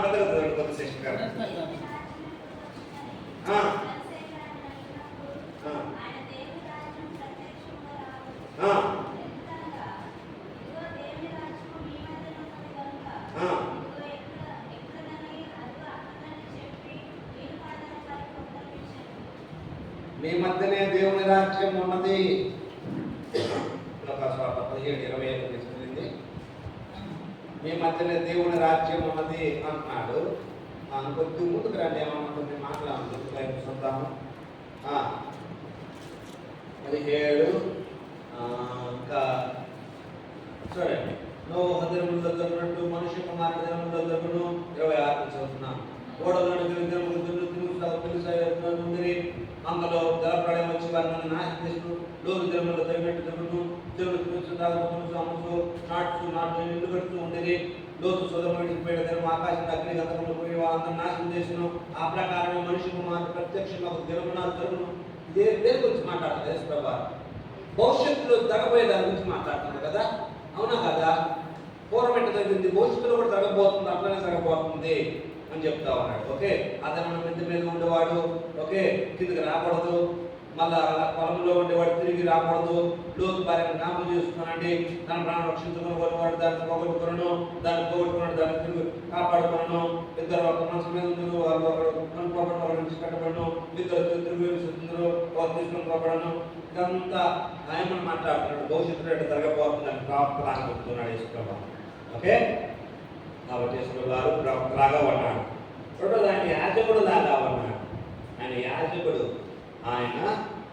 పెద్దగా చదవండి, కొత్త శిక్షణ గారు. మీ మధ్యనే దేవుని రాజ్యం ఉన్నది. లోకాసు వార్త 17:25 తీసుకుంది. మీ మధ్యనే దేవుని రాజ్యం ఉన్నది అంటున్నాడు. కొద్ది ముందుకు రండి, ఏమన్నా కొన్ని మాట్లాడుతున్నాం చూద్దాము. 17 ఇంకా చూడండి. నోవహు దినములలో జరిగినట్టు మనుష్య కుమారుని దినములలో జరుగును. 26 చదువుతున్నాం. ఓడలోని తెలుసు అందులో జలప్రళయం వచ్చి వారిని నాశనం చేస్తూ లోతు దినములలో జరిగినట్టు జరుగును. నాటు ఇల్లు కడుతూ ఉండేది. లోతు సొదొమడిపోయిన దినం ఆకాశం అగ్ని గతంలో పోయి వాళ్ళందరూ నాశనం చేసిన ఆ ప్రకారమే మనిషి కుమారుడు ప్రత్యక్షంగా ఒక దినమున జరుగును. ఇదే దేని గురించి మాట్లాడుతుంది యేసు ప్రభువు? భవిష్యత్తులో జరగబోయే దాని గురించి మాట్లాడుతున్నారు కదా, అవునా కదా? పూర్వం ఎట్లా జరిగింది, భవిష్యత్తులో కూడా జరగబోతుంది, అట్లనే జరగబోతుంది అని చెప్తా ఉన్నాడు. ఓకే, అతను మిద్ది మీద ఉండేవాడు ఓకే కిందకి రాకూడదు, మళ్ళా పొలంలో ఉండేవాడు తిరిగి రాకూడదు, లోతు భార్యను జ్ఞాపకం చేసుకున్నాండి, తన ప్రాణం రక్షించుకుని వాడు దాన్ని పోగొట్టుకున్నాను, దాన్ని పోగొట్టుకున్నాడు, దాన్ని తిరిగి కాపాడుకున్నాను. ఇద్దరు ఒక మనసు మీద ఉన్నారు, వాళ్ళు ఒకరు కనుక్కోబడి ఒకరి నుంచి కట్టబడను, ఇద్దరు తిరిగి ఒకరు తీసుకుని పోబడను. ఇదంతా ఆయన మాట్లాడుతున్నాడు. భవిష్యత్తులో ఎట్లా జరగబోతుందని ప్రవక్తలాగా చెప్తున్నాడు యేసు ప్రభువు. ఓకే, కాబట్టి యేసు ప్రభువు గారు ప్రవక్తలాగా ఉన్నాడు. రెండోది ఆయన యాజకుడు లాగా ఉన్నాడు. ఆయన యాజకుడు. ఆయన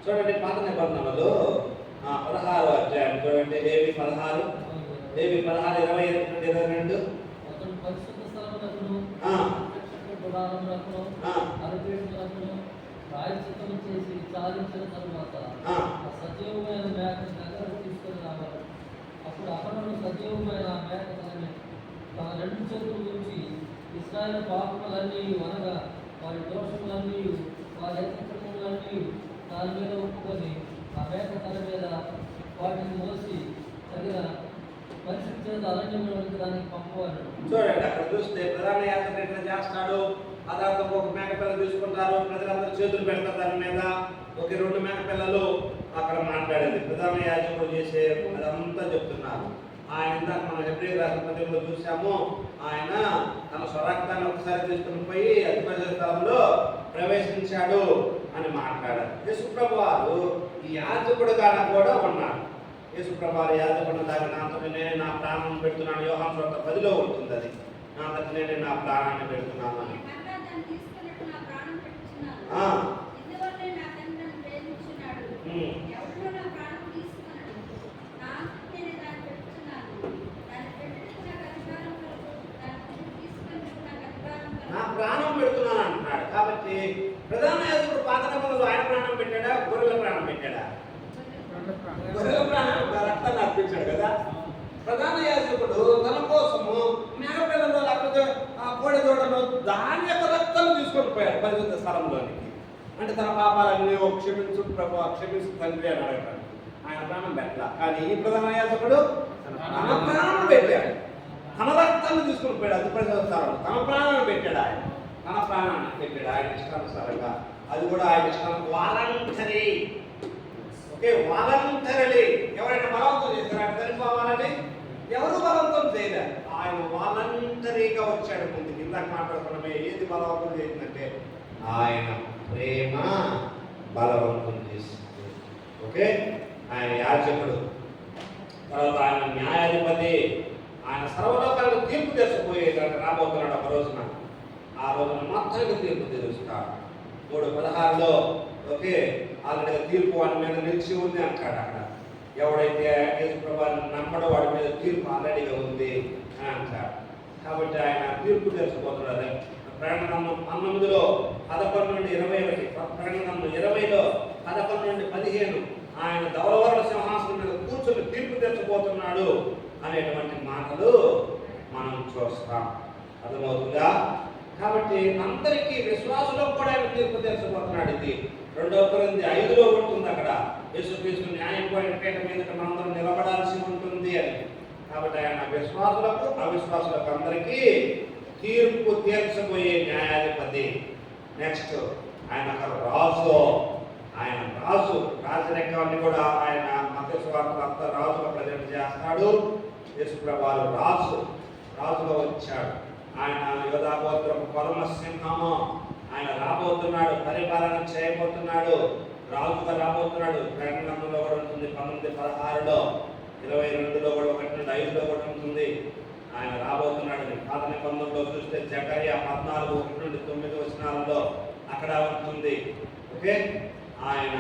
చూడండి పాత నిబంధనలో 16వ అధ్యాయం చూడండి, లేవి 16 21-22. చేసి చాలించిన తరువాత సజీవమైన మేక దగ్గర తీసుకొని రావాలి. అప్పుడు అహరోను సజీవమైన మేక తన రెండు చేతుల నుంచి ఇశ్రాయేలు పాపములన్నీ అనగా వారి దోషములన్నీ వారి అతిక్రమములన్నీ దాని మీద ఒప్పుకొని ఆ మేక తల మీద వాటిని మోసి తగిన పరిస్థితి చేత అరణ్యంలోనికి దానికి పంపవాడు. చూడండి అక్కడ చూస్తే ప్రధాన యాజకుడు ఎట్లా చేస్తాడు, అదార్థం ఒక మేక పిల్ల తీసుకుంటారు, ప్రజలందరూ చేతులు పెడతారు దాని మీద. ఒక 2 మేక పిల్లలు అక్కడ మాట్లాడేది ప్రధాన యాజకుడు చేసే అదంతా చెప్తున్నారు. ఆయన ఇందాక మనం హెబ్రీ రాసిన పత్రికలో చూసాము, ఆయన తన స్వరక్తాన్ని ఒకసారి తీసుకుని పోయి అతి పరిశుద్ధ స్థలంలో ప్రవేశించాడు అని మాట్లాడారు. యేసు ప్రభువు వారు ఈ యాజకుడుగా కూడా ఉన్నారు. యేసు ప్రభువు వారు యాజకుడు దాకా నాతో నేనే నా ప్రాణం పెడుతున్నాను, యోహాను సువార్త 10లో ఉంటుంది అది, నాతో నేనే నా ప్రాణాన్ని పెడుతున్నాను అని. నా ప్రాణం పెడుతున్నాను అంటున్నాడు. కాబట్టి ప్రధాన యాజకుడు పాత నిబంధనలో ఆయన ప్రాణం పెట్టాడా, గొర్రెల ప్రాణం పెట్టాడా? గొర్రెల ప్రాణం రక్తాన్ని అర్పించాడు కదా. ప్రధాన యాజకుడు తన కోసము మేకపిల్లలో లేకపోతే ఆ కోడి దూడలో దాని యొక్క రక్తాన్ని తీసుకొని పోయాడు పరిశుద్ధ స్థలంలోనికి. అంటే తన పాపాలన్నీ క్షమించు ప్రభు, క్షమించు తండ్రి అని అడగటాడు. ఆయన ప్రాణం పెట్టాల. కానీ ఈ ప్రధాన యాజకుడు తన ప్రాణం పెట్టాడు, తన రక్తాన్ని తీసుకుని పోయాడు. అది పరిశుద్ధ స్థలంలో తన ప్రాణాన్ని పెట్టాడు. ఆయన తన ప్రాణాన్ని పెట్టాడు ఆయన ఇష్టానుసారంగా. అది కూడా ఆయన ఇష్టానికి వాలంటరీ. Okay, voluntary. ఎవరైనా బలవంతం చేశారు చనిపోవాలని? ఎవరు బలవంతం చేయలేదు. ఆయన వాలంటరీగా వచ్చాడు ముందుకు. ఇందాక మాట్లాడుకున్నామే, ఏది బలవంతం చేసిందంటే ఆయన ప్రేమ బలవంతం చేసింది. ఓకే, ఆయన యాజకుడు, తర్వాత ఆయన న్యాయాధిపతి, ఆయన సర్వలోకాలకు తీర్పు తెచ్చిపోయేదానికి రాబోతున్నాడు ఒక రోజున. ఆ రోజున మొత్తానికి తీర్పు తెలుస్తాడు. 3:16లో ఓకే ఆల్రెడీ తీర్పు వాడి మీద నిలిచి ఉంది అంటాడు. అక్కడ ఎవడైతే యేసు ప్రభువుని నమ్మడో వాడి మీద తీర్పు ఆల్రెడీగా ఉంది అని అంటాడు. కాబట్టి ఆయన తీర్పు తెలుసుకోతున్నాడు. ప్రకటన 19లో 11-21, ప్రకటన 20లో 11-15 ఆయన ధవళవర్ణ సింహాసనం మీద కూర్చొని తీర్పు తెచ్చిపోతున్నాడు అనేటువంటి మాటలు మనం చూస్తాం. అర్థమవుతుందా? కాబట్టి అందరికీ విశ్వాసులకు కూడా ఆయన తీర్పు తెచ్చిపోతున్నాడు. ఇది 2 కొరింథీ 5లో ఉంటుంది. అక్కడ యేసుక్రీస్తు న్యాయం పోయిన పీట మీద మనందరం నిలబడాల్సి ఉంటుంది అని. కాబట్టి ఆయన విశ్వాసులకు అవిశ్వాసులకు అందరికీ తీర్పు తీర్చబోయే న్యాయాధిపతి. నెక్స్ట్ ఆయన రాజు. ఆయన రాజరికాన్ని కూడా ఆయన మత్తయి సువార్తలో అంతా రాజుగా ప్రజెంట్ చేస్తాడు. యేసు ప్రభువు రాజుగా వచ్చాడు. ఆయన యోధా గోత్రపు పరమ సింహము. ఆయన రాబోతున్నాడు, పరిపాలన చేయబోతున్నాడు, రాజుగా రాబోతున్నాడు. ప్రకటనలో కూడా ఉంటుంది 19:16లో, 22లో కూడా 1-5లో కూడా ఉంటుంది. ఆయన రాబోతున్నాడు. పాత నిబంధనలో చూస్తే జకర్యా 14:1-9 అక్కడ ఉంటుంది. ఓకే, ఆయన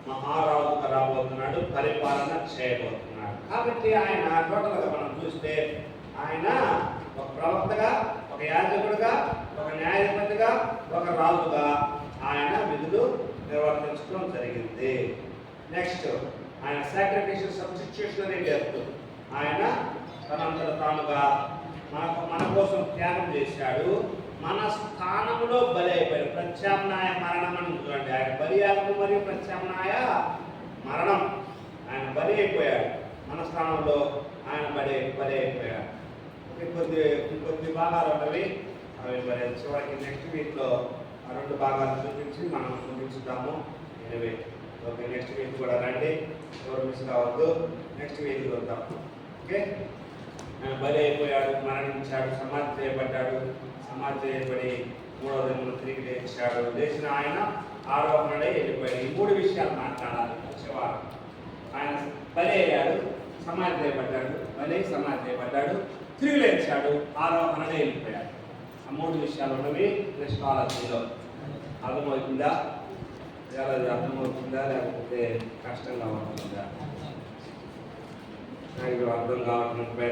మహారాజుగా రాబోతున్నాడు, పరిపాలన చేయబోతున్నాడు. కాబట్టి ఆయన టోటల్గా మనం చూస్తే ఆయన ఒక ప్రవక్తగా, ఒక యాజకుడిగా, ఒక న్యాయాధిపతిగా, ఒక రాజుగా ఆయన విధులు నిర్వర్తించడం జరిగింది. నెక్స్ట్ ఆయన సాక్రిఫిషియల్ సబ్స్టిట్యూషనరీ డెత్. ఆయన తనంతట తానుగా మన కోసం త్యాగం చేశాడు. మన స్థానంలో బలి అయిపోయాడు. ప్రత్యామ్నాయ మరణం అని చూడండి. ఆయన బలియాగము మరియు ప్రత్యామ్నాయ మరణం. ఆయన బలి అయిపోయాడు. మన స్థానంలో ఆయన బలి అయిపోయాడు. ఇంకొద్ది భాగాలు ఉన్నవి. అవి మరి చివరికి నెక్స్ట్ వీక్లో ఆ 2 భాగాలు చూపించి మనం చూపించుతాము. ఎనివే ఓకే, నెక్స్ట్ వీక్ కూడా రండి, ఎవరు మిస్ కావద్దు. నెక్స్ట్ వీక్ చూద్దాం. ఓకే, ఆయన బలి అయిపోయాడు, మరణించాడు, సమాధి చేయబడ్డాడు. సమాధి చేయబడి 3వ దినమున తిరిగి లేచాడు. లేచిన ఆయన ఆరోహణుడై వెళ్ళిపోయాడు. ఈ 3 విషయాలు మాట్లాడాలి వచ్చేవారు. ఆయన బలి అయ్యాడు, సమాధి చేయబడ్డాడు, సమాధి చేయబడ్డాడు, తిరిగి లేచాడు, ఆరోహణుడై వెళ్ళిపోయాడు. ఆ 3 విషయాలు ఉన్నవి క్రిస్టాలజీలో. అర్థమవుతుందా? అర్థమవుతుందా లేకపోతే కష్టంగా ఉంటుందా? నాకు అర్థం కావట్లేదు.